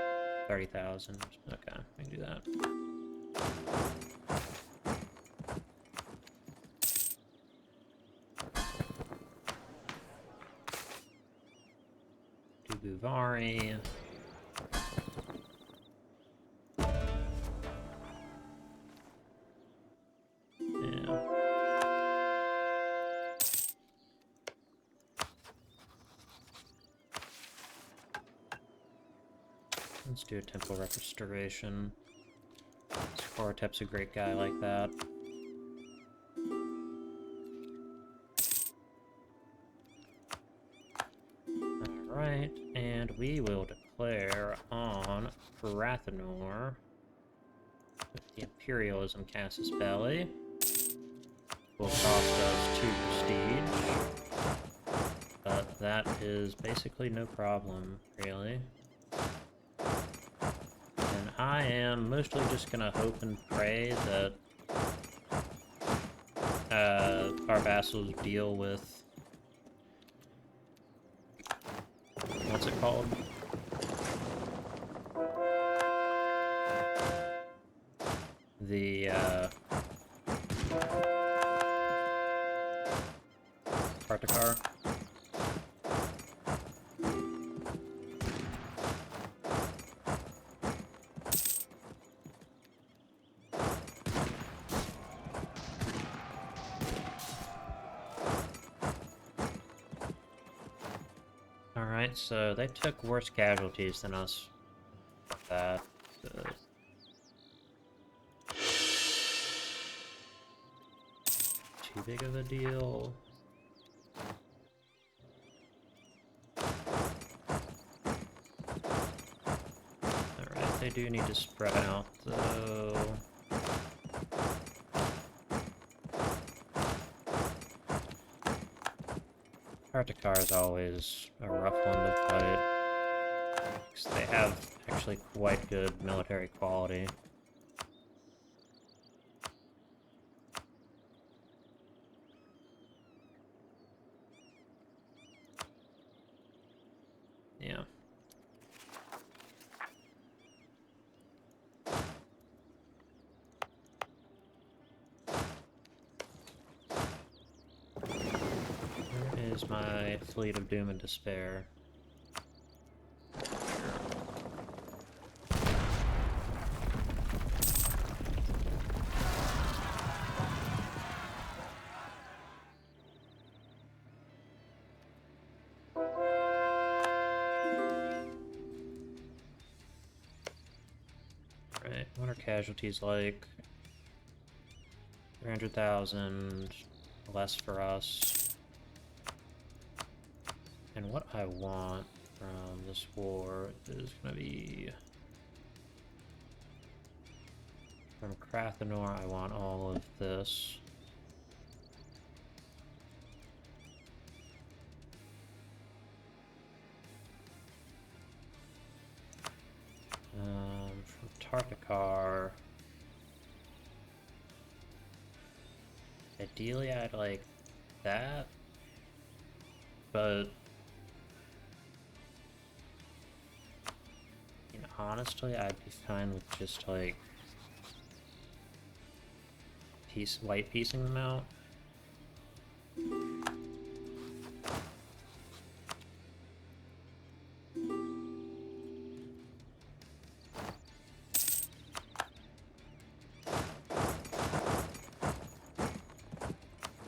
30,000. Okay, we can do that. Uvari. Yeah. Let's do a temple restoration. Horutep's a great guy like that. Alright, and we will declare on Rathanor with the Imperialism Casus Belli. Will cost us 2 prestige, but that is basically no problem, really. And I am mostly just gonna hope and pray that our vassals deal with... What's it called? The, Kartakar. Alright, so they took worse casualties than us. That. Too big of a deal. Alright, they do need to spread out, though. Kartakar is always a rough one to fight, because they have actually quite good military quality. Yeah. Where is my fleet of doom and despair? Right, what are casualties like? 300,000, less for us. And what I want from this war is gonna be... From Krathanor, I want all of this. From Tartakar... Ideally, I'd like that, but you know, honestly, I'd be fine with just like white piecing them out.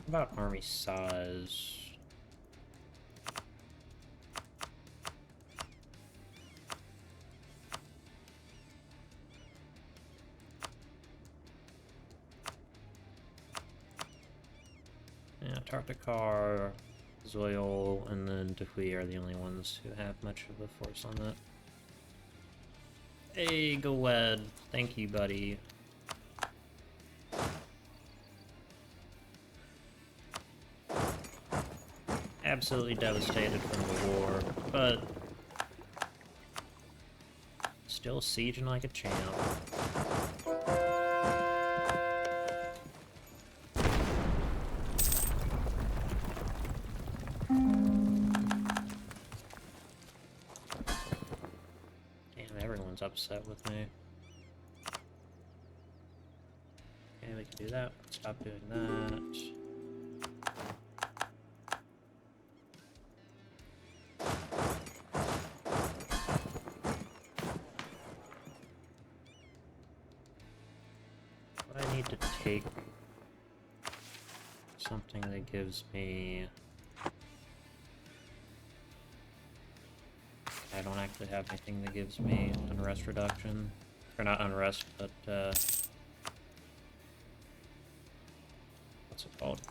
About army size. Yeah, Tartakar, Zoil, and then Dehui are the only ones who have much of a force on that. Hey, Gawed, thank you, buddy. Absolutely devastated from the war, but still sieging like a champ. Damn, everyone's upset with me. Okay, we can do that. Stop doing that. I need to take something that gives me... I don't actually have anything that gives me unrest reduction. Or not unrest, but what's it called?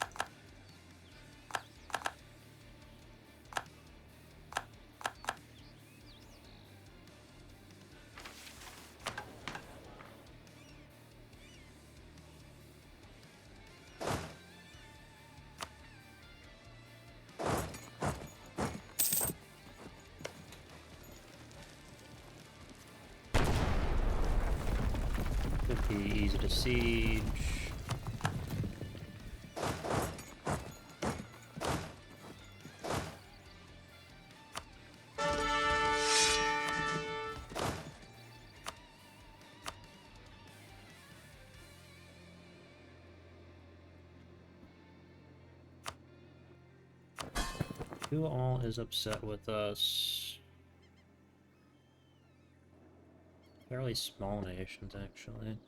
Could be easy to siege. Who all is upset with us? Fairly small nations, actually.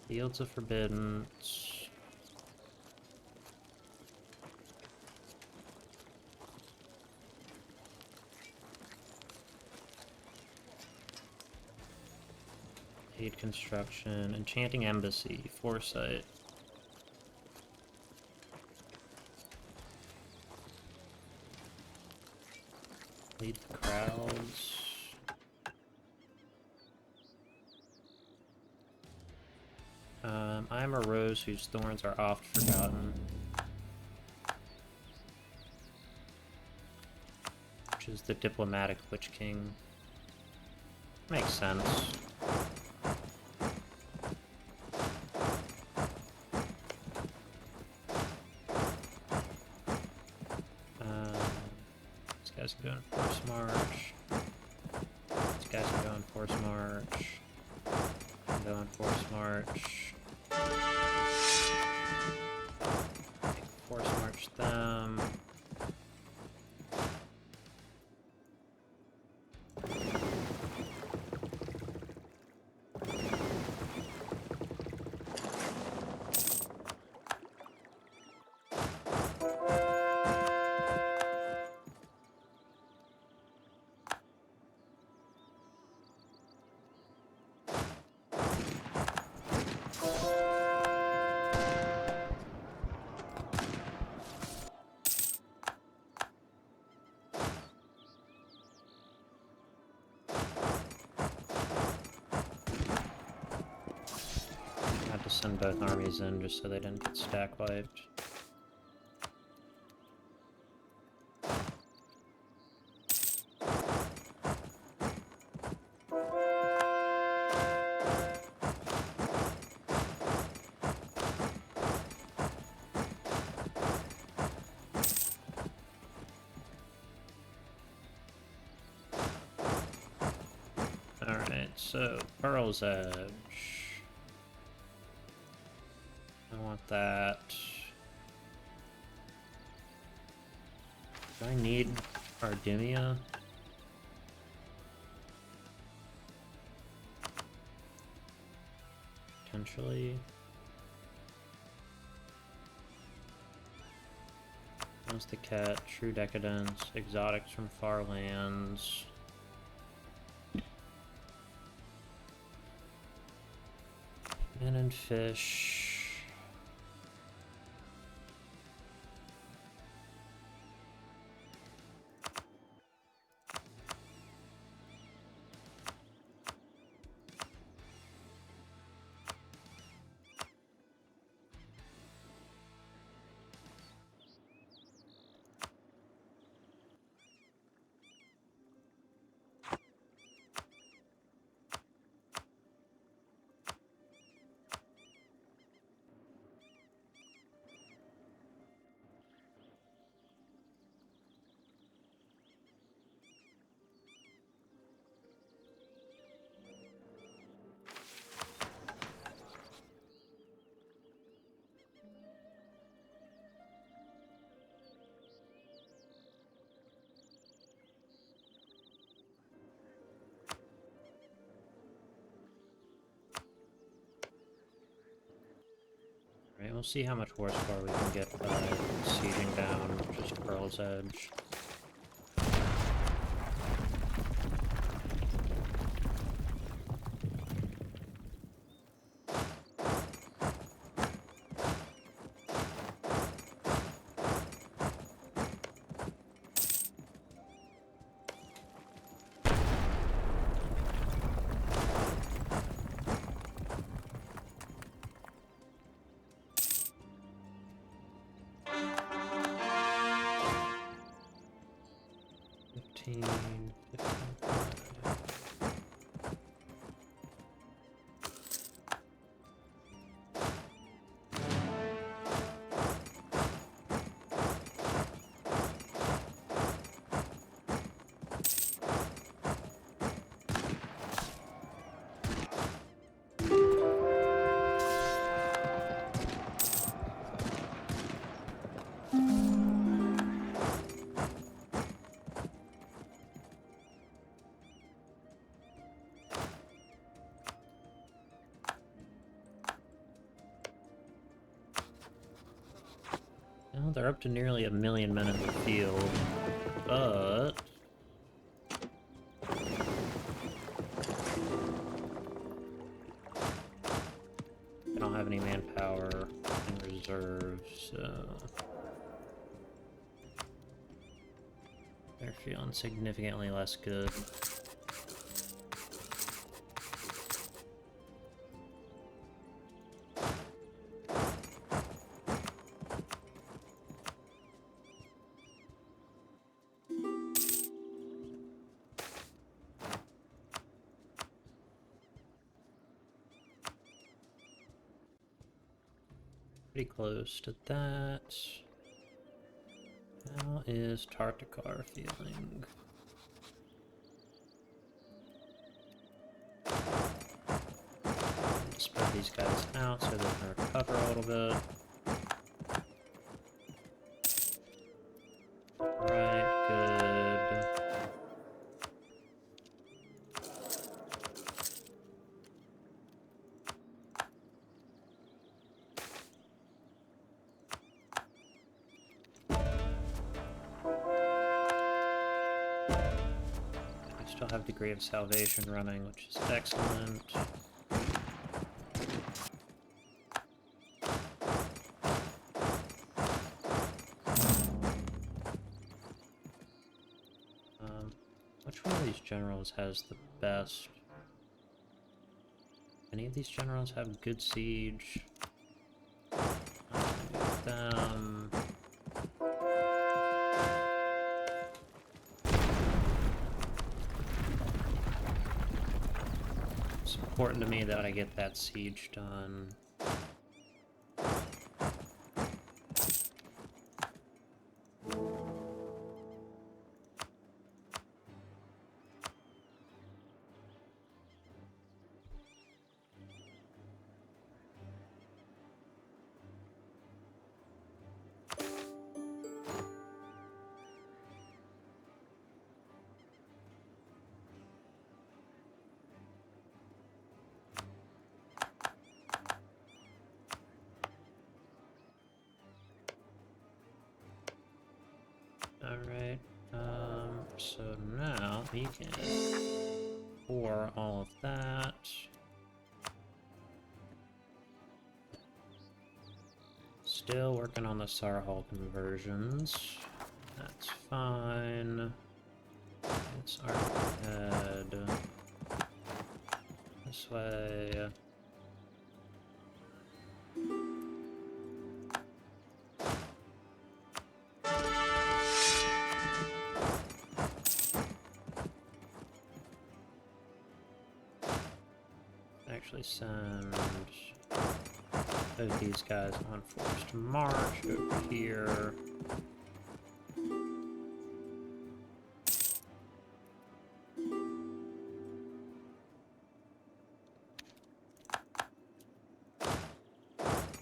Fields of Forbidden. Aid construction. Enchanting Embassy. Foresight. Lead the crowds. I am a rose whose thorns are oft forgotten. Which is the diplomatic Witch King. Makes sense. These guys can go in force march. These guys can go in force march. Go in force march. Force march them. Send both armies in just so they didn't get stack wiped. Alright, so Pearl's Edge. I want that. Do I need Ardymia? Potentially. Monster Cat, True Decadence, Exotics from Far Lands. Man and Fish. Right, we'll see how much horsepower we can get by sieging down just Pearl's Edge. Well, they're up to nearly 1 million men in the field, but... I don't have any manpower in reserve, so... They're feeling significantly less good. Pretty close to that. How is Tartakar feeling? Spread these guys out so they can recover a little bit. Right, good. We still have Degree of Salvation running, which is excellent. Which one of these generals has the best? Any of these generals have good siege? Them. It's important to me that I get that siege done. Alright, so now we can pour all of that. Still working on the Sarhal conversions. That's fine. It's our head. This way. Actually send both these guys on forced march over here.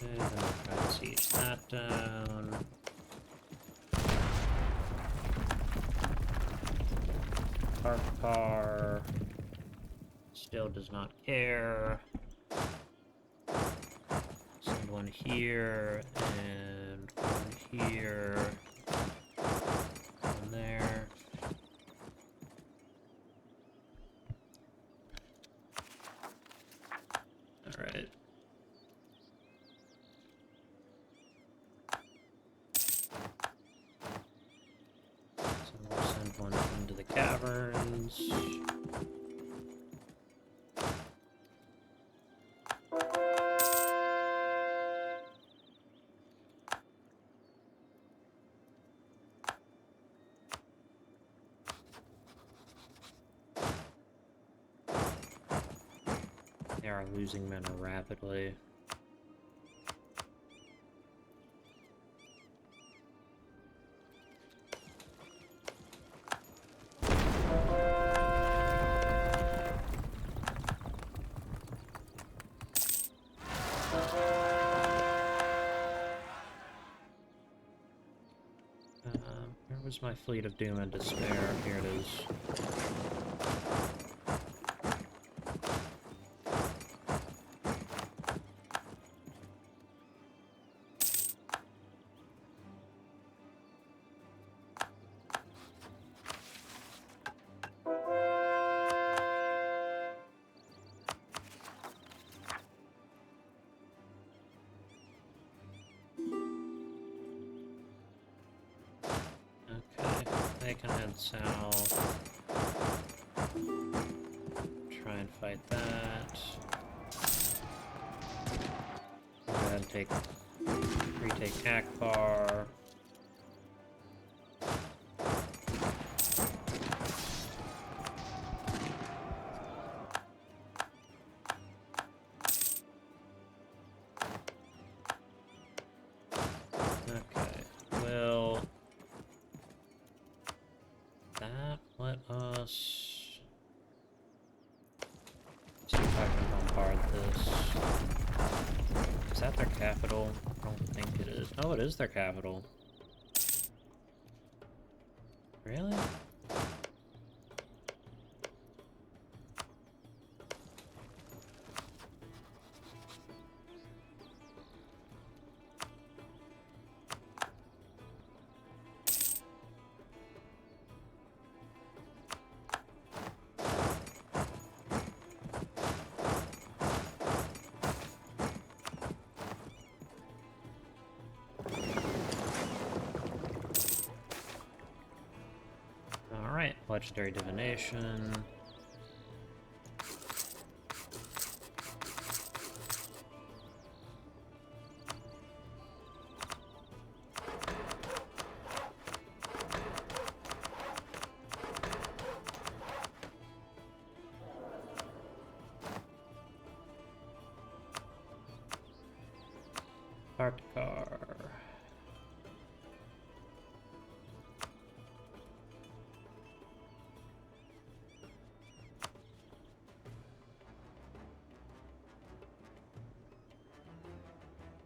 And then we'll try to siege that down. Tarkar still does not care. Send one here, and one here, one there. Alright. So we'll send one into the caverns. They are losing men rapidly. Where was my fleet of doom and despair? Here it is. They can head south. Try and fight that. Go ahead and retake Akbar. Okay, well, that let us see if I can bombard this. Is that their capital? I don't think it is. Oh, it is their capital. Really? Alright, legendary divination. Tartkar.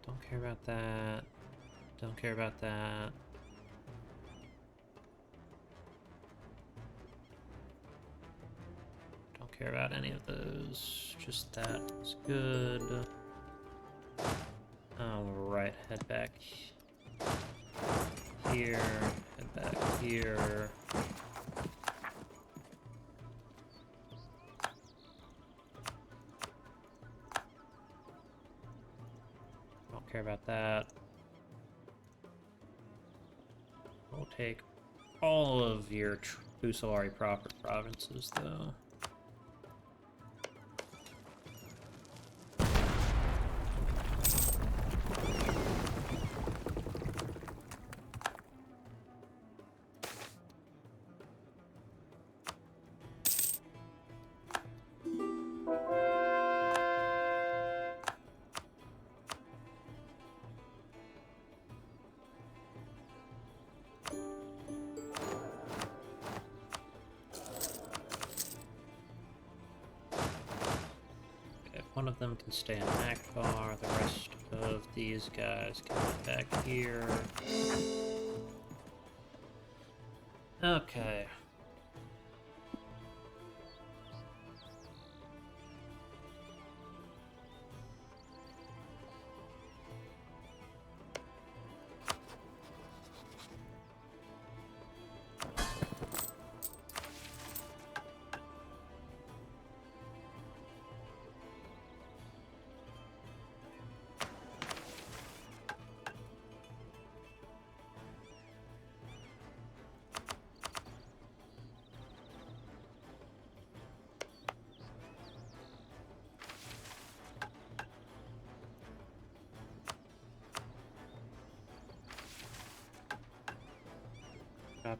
Don't care about that. Don't care about that. Don't care about any of those. Just that is good. Alright, head back here. Head back here. Don't care about that. We'll take all of your Fusolari proper provinces, though. One of them can stay in Akbar, the rest of these guys can get back here. Okay.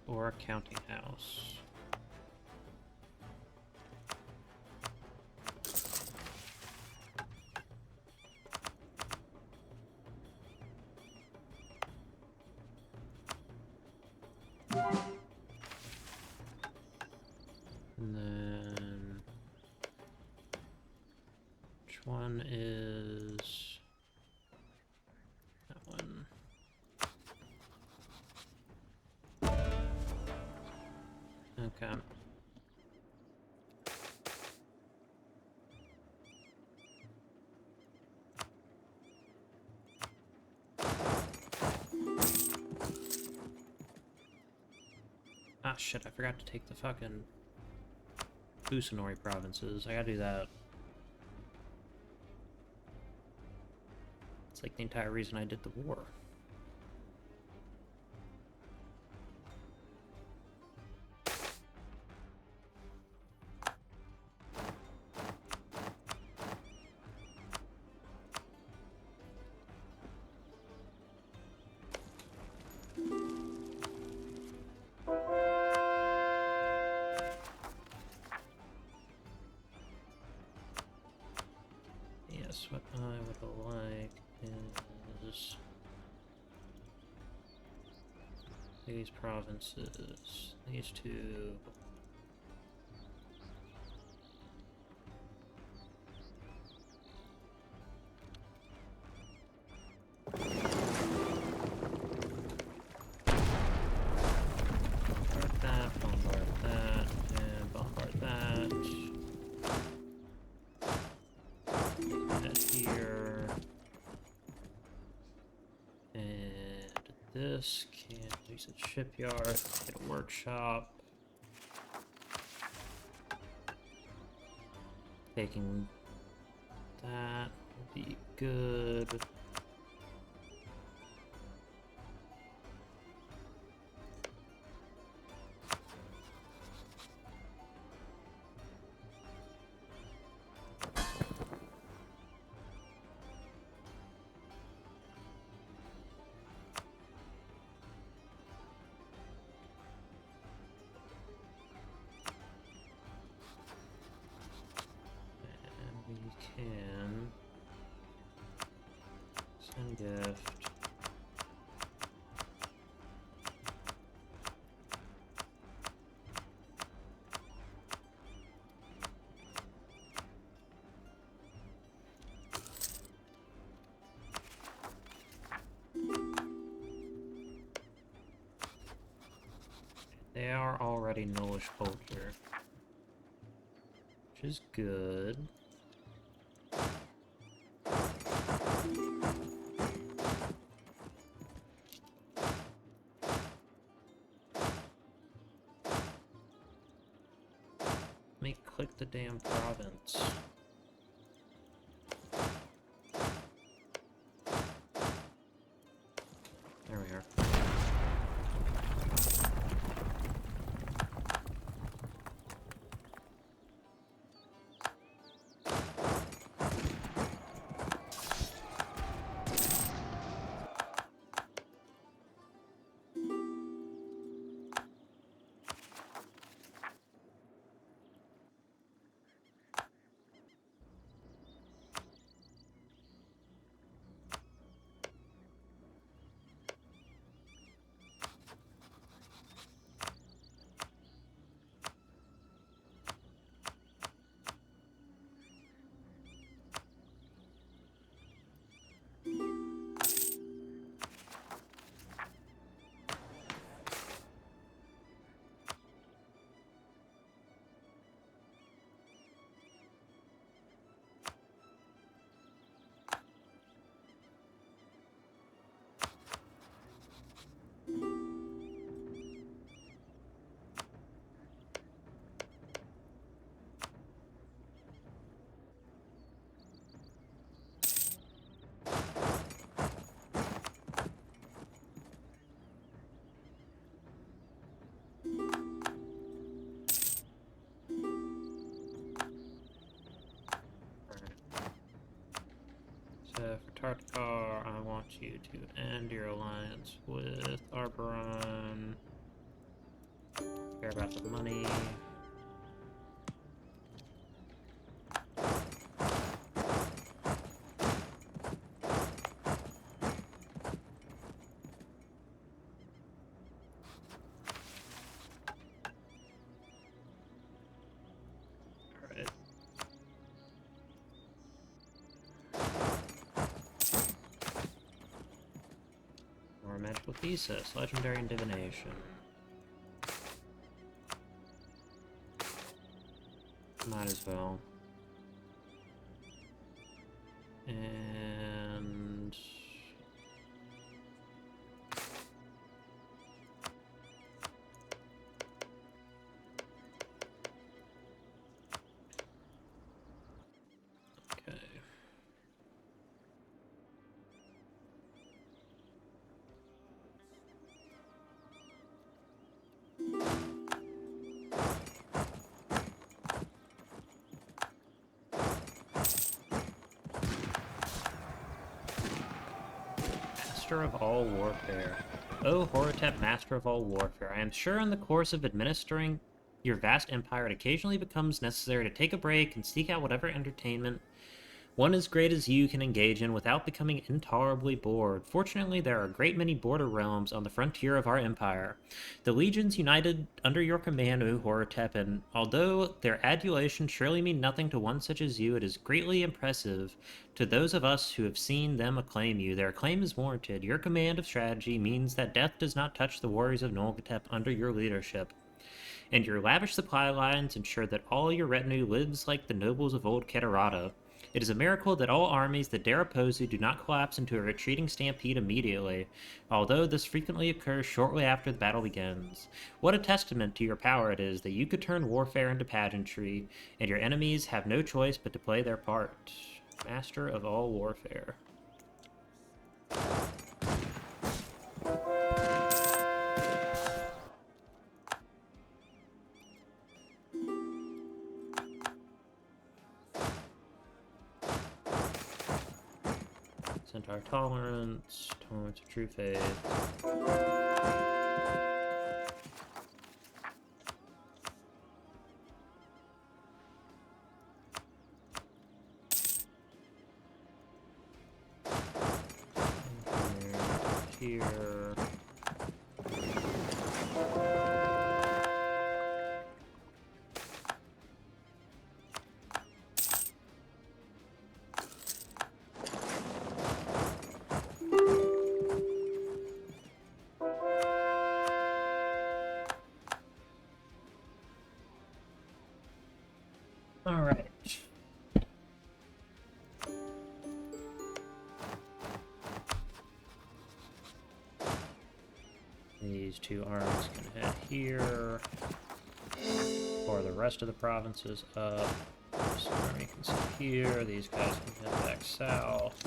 Or a counting house. And then which one is that one? Okay. Ah, shit, I forgot to take the fucking Kusanori provinces. I gotta do that. It's like the entire reason I did the war. Yes, what I would like is these provinces, these two. Bombard that, and bombard that. Make that here. And this can't use a shipyard, get a workshop. Taking that will be good. We can send gift. They are already nullish culture, which is good. Let me click the damn province. There we are. So for Tartkar, I want you to end your alliance with Arboron. Care about the money. Alright. More magical thesis, legendary and divination. Might as well. And... okay. Master of all warfare. O Horutep, master of all warfare, I am sure in the course of administering your vast empire it occasionally becomes necessary to take a break and seek out whatever entertainment one as great as you can engage in without becoming intolerably bored. Fortunately, there are a great many border realms on the frontier of our empire. The legions united under your command, O Horutep, and although their adulation surely mean nothing to one such as you, it is greatly impressive to those of us who have seen them acclaim you. Their acclaim is warranted. Your command of strategy means that death does not touch the warriors of Konolkhatep under your leadership, and your lavish supply lines ensure that all your retinue lives like the nobles of old Keterata. It is a miracle that all armies that dare oppose you do not collapse into a retreating stampede immediately, although this frequently occurs shortly after the battle begins. What a testament to your power it is that you could turn warfare into pageantry, and your enemies have no choice but to play their part. Master of all warfare. Centaur tolerance, tolerance of true faith. Here. All right. These two armies can head here, or the rest of the provinces up. This army can sit here. These guys can head back south.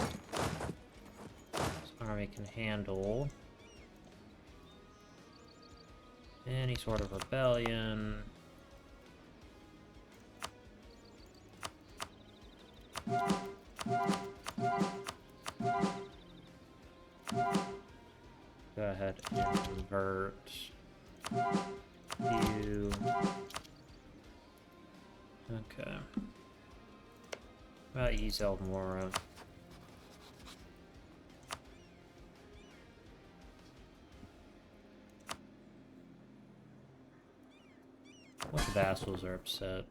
This army can handle any sort of rebellion. Go ahead and convert you. Okay. About Ezelmora. What vassals are upset?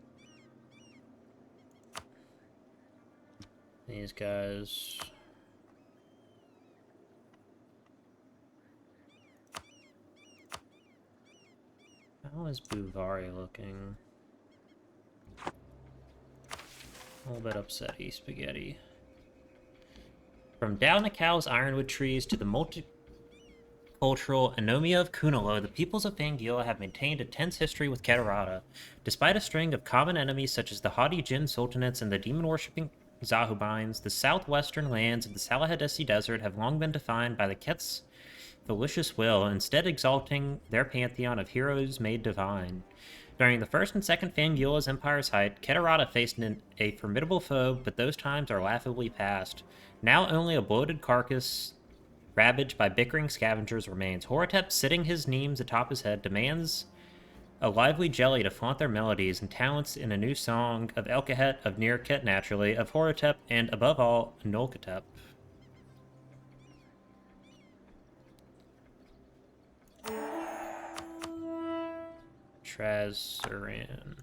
These guys. How is Buvari looking? A little bit upsetty, spaghetti. From down the cow's ironwood trees to the multicultural anomia of Kunalo, the peoples of Fangila have maintained a tense history with Keterata. Despite a string of common enemies such as the haughty Jin Sultanates and the demon-worshipping Zahubines, the southwestern lands of the Salahadesi Desert have long been defined by the Ket's malicious will, instead exalting their pantheon of heroes made divine. During the First and Second Fangila's empire's height, Keterata faced a formidable foe, but those times are laughably past. Now only a bloated carcass ravaged by bickering scavengers remains. Horutep, sitting his nemes atop his head, demands a lively jelly to flaunt their melodies and talents in a new song of Elkahet, of Nirket naturally, of Horutep, and above all, Konolkhatep. Trazuran.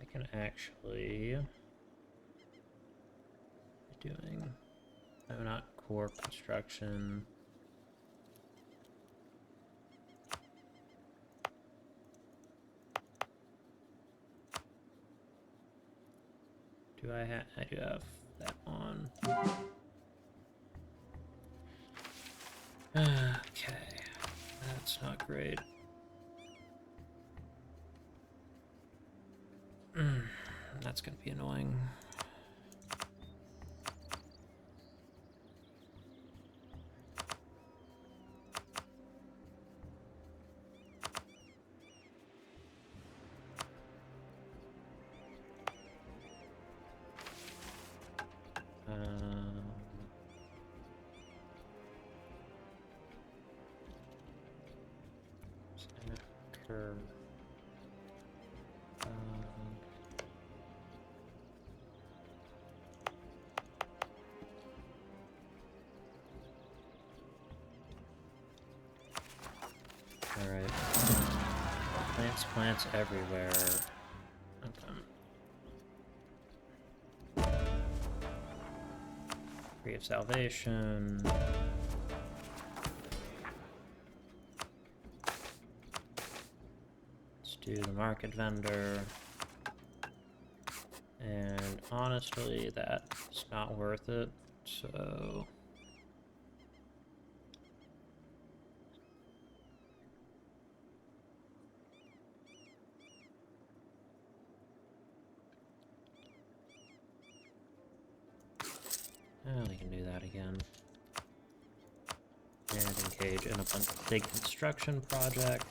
I can actually doing. No, not poor construction. Do I have? I do have that on. Okay, that's not great. That's gonna be annoying. Curve. Alright. Plants everywhere. Okay. Tree of Salvation. Let's do the market vendor. And honestly, that's not worth it, so... Oh, we can do that again. And engage in a big construction project.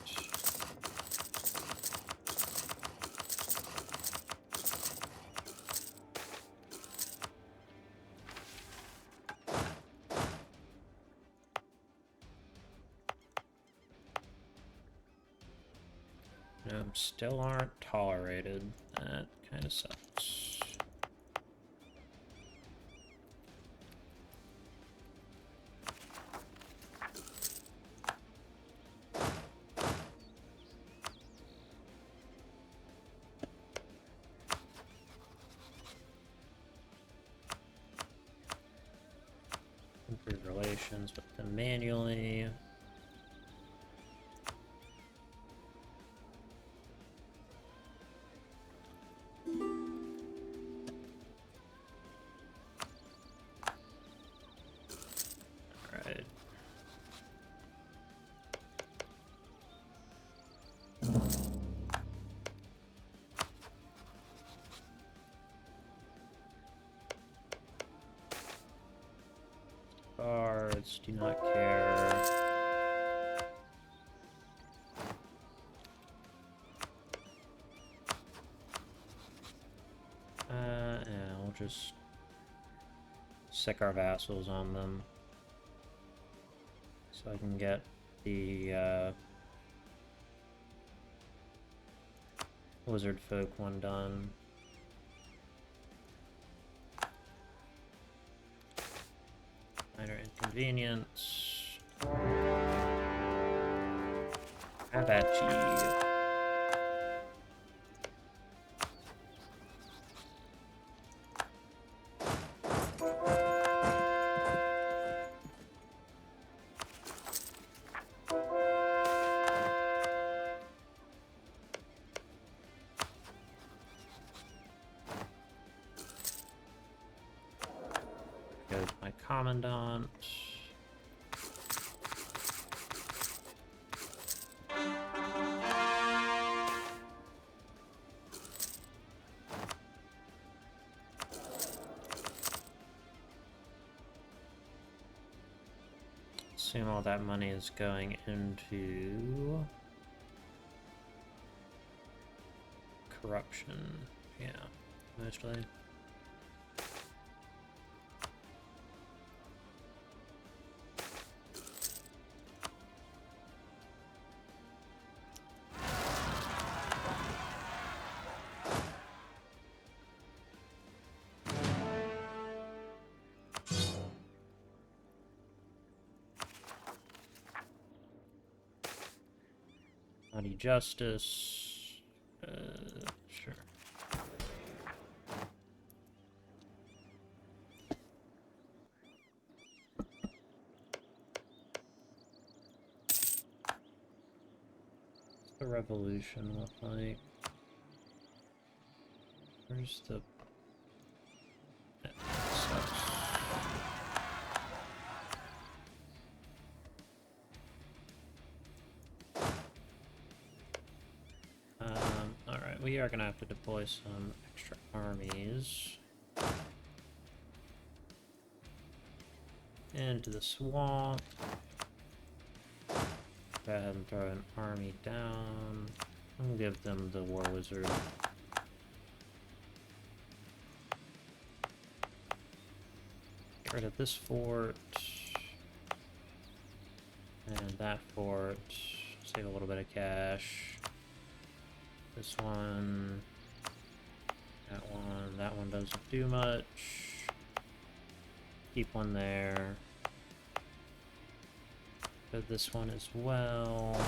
Still aren't tolerated. That kind of sucks. Improve relations with them manually. Bards do not care. Yeah, we'll just sick our vassals on them. So I can get the wizard folk one done. Minor inconvenience. Have at you. Goes my commandant. Assume all that money is going into corruption. Yeah, mostly. Body justice. Sure. the revolution look like? Where's the... That sucks. Alright, we are gonna have to deploy some extra armies into the swamp. Go ahead and throw an army down. I'll give them the war wizard. Get rid of this fort. And that fort. Save a little bit of cash. This one. That one. That one doesn't do much. Keep one there. But this one as well.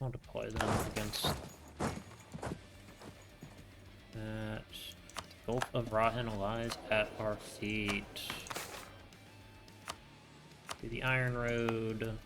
I'll deploy them against that. Gulf of Rahen lies at our feet. Do the Iron Road.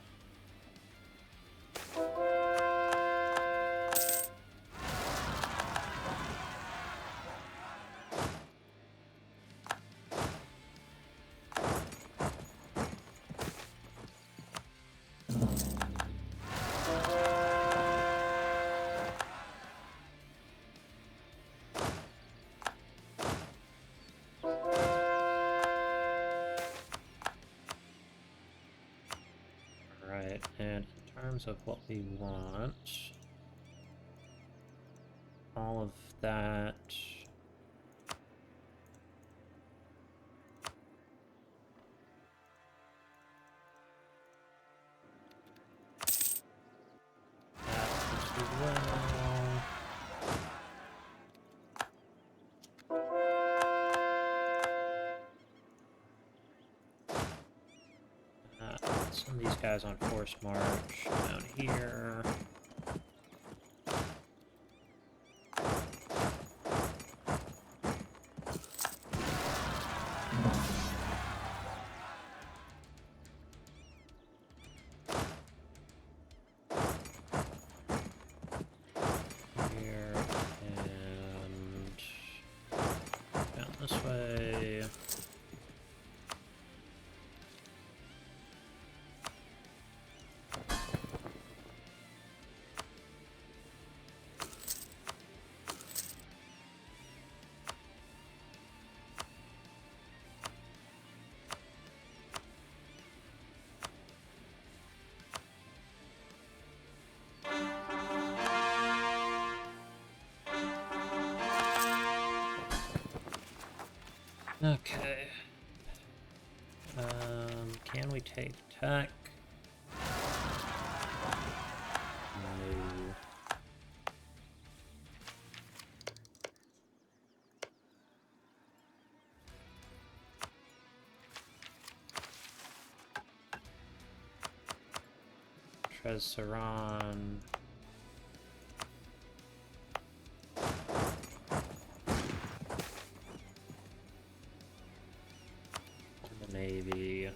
And in terms of what we want, all of that. That as well. Some of these guys on force march down here. Here and down this way. Okay. Can we take tech? No. Tresaron. Navy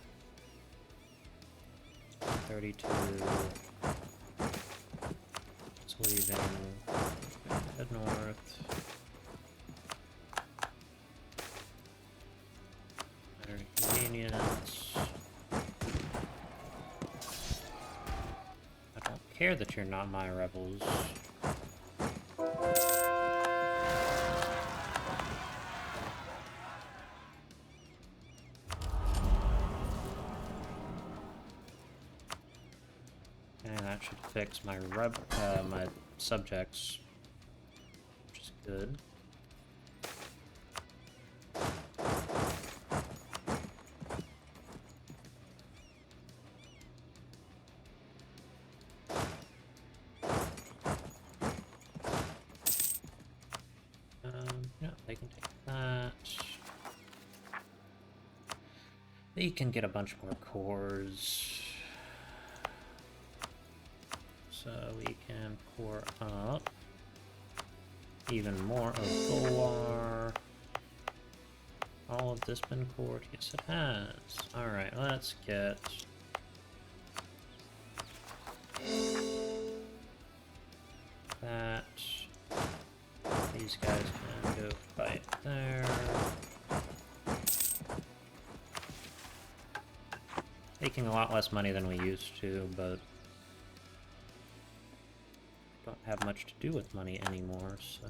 32. It's leaving. Head north. Matter of convenience. I don't care that you're not my rebels. That should fix my my subjects, which is good. Yeah, they can take that. They can get a bunch more cores. So we can core up even more of Golar. All of this been cored? Yes, it has. Alright, let's get that. These guys can go fight there. Making a lot less money than we used to, but don't have much to do with money anymore, so...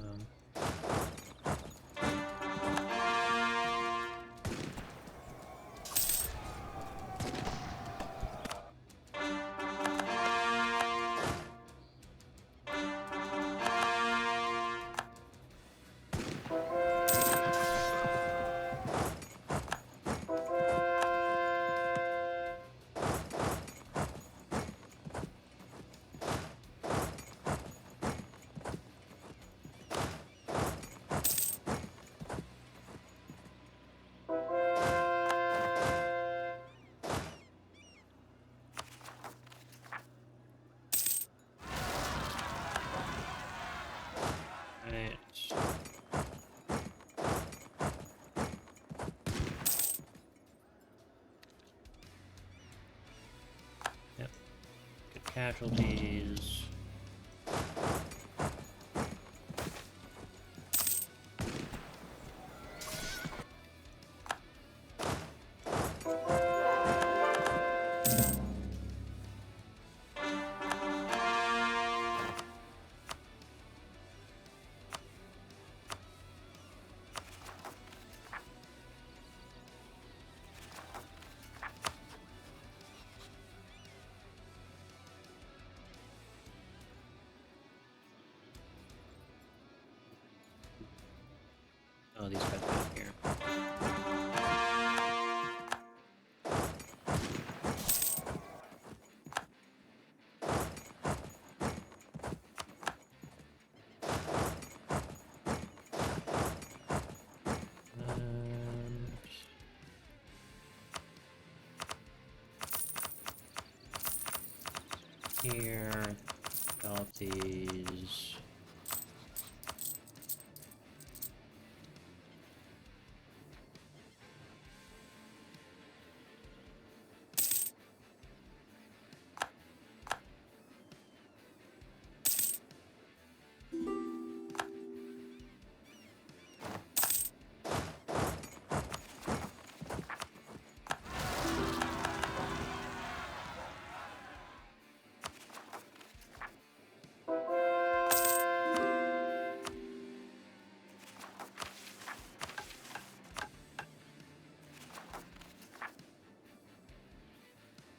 Yep. Good casualties. Oh, these guys back here. Here, all these.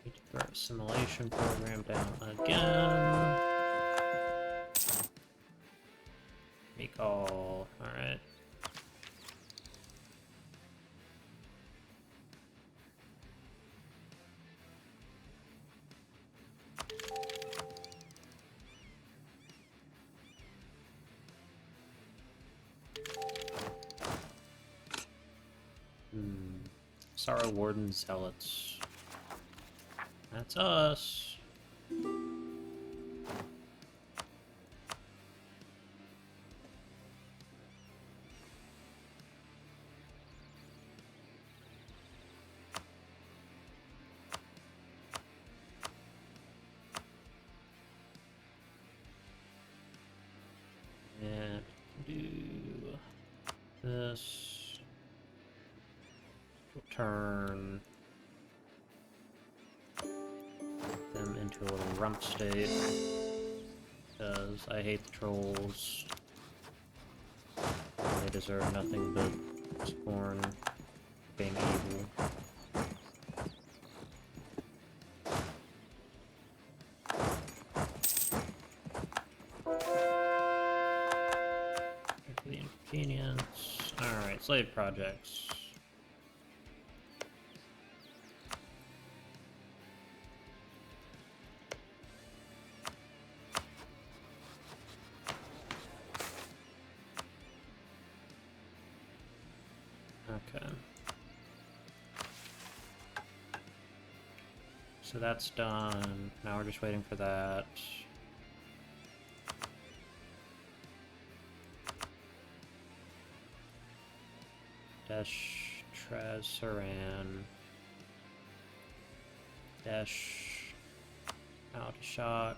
Need to throw a simulation program down again. Recall. Alright. Sorrow Warden Zealots. That's us. And do this. Turn them into a little rump state, because I hate the trolls. They deserve nothing but scorn, being evil. For the inconvenience. Alright, slave projects. Okay. So that's done. Now we're just waiting for that. Dash Traz Saran. Dash out to shock.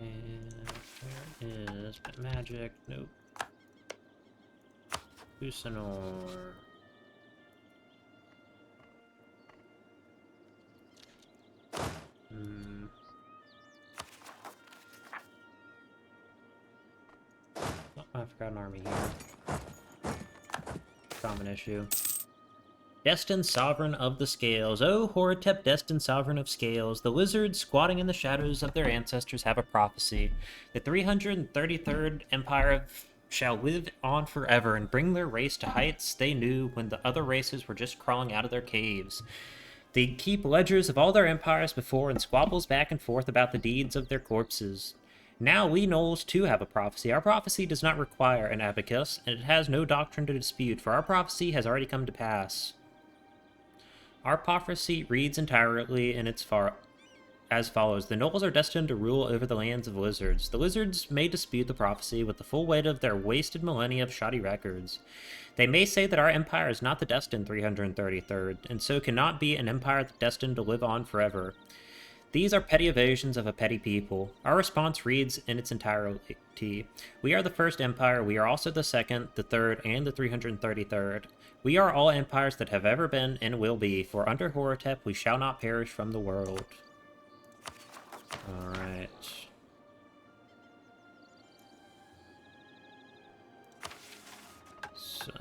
And where is that magic? Nope. Busanor. Oh, I forgot an army here. Common issue. Destined Sovereign of the Scales. Oh, Horutep, destined Sovereign of Scales. The lizards squatting in the shadows of their ancestors have a prophecy. The 333rd Empire shall live on forever and bring their race to heights they knew when the other races were just crawling out of their caves. They keep ledgers of all their empires before and squabbles back and forth about the deeds of their corpses. Now we gnolls too have a prophecy. Our prophecy does not require an abacus, and it has no doctrine to dispute, for our prophecy has already come to pass. Our prophecy reads entirely in its as follows. The gnolls are destined to rule over the lands of lizards. The lizards may dispute the prophecy with the full weight of their wasted millennia of shoddy records. They may say that our empire is not the destined 333rd, and so cannot be an empire destined to live on forever. These are petty evasions of a petty people. Our response reads in its entirety. We are the first empire, we are also the second, the third, and the 333rd. We are all empires that have ever been and will be, for under Horutep we shall not perish from the world. Alright. So...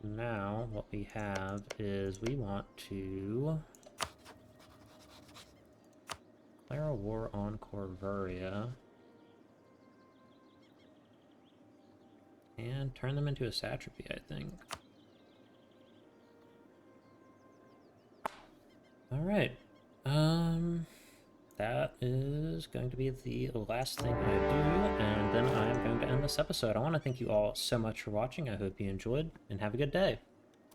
now, what we have is we want to declare a war on Corvuria and turn them into a satrapy, I think. Alright. That is going to be the last thing I do, and then I'm going to end this episode. I want to thank you all so much for watching. I hope you enjoyed, and have a good day.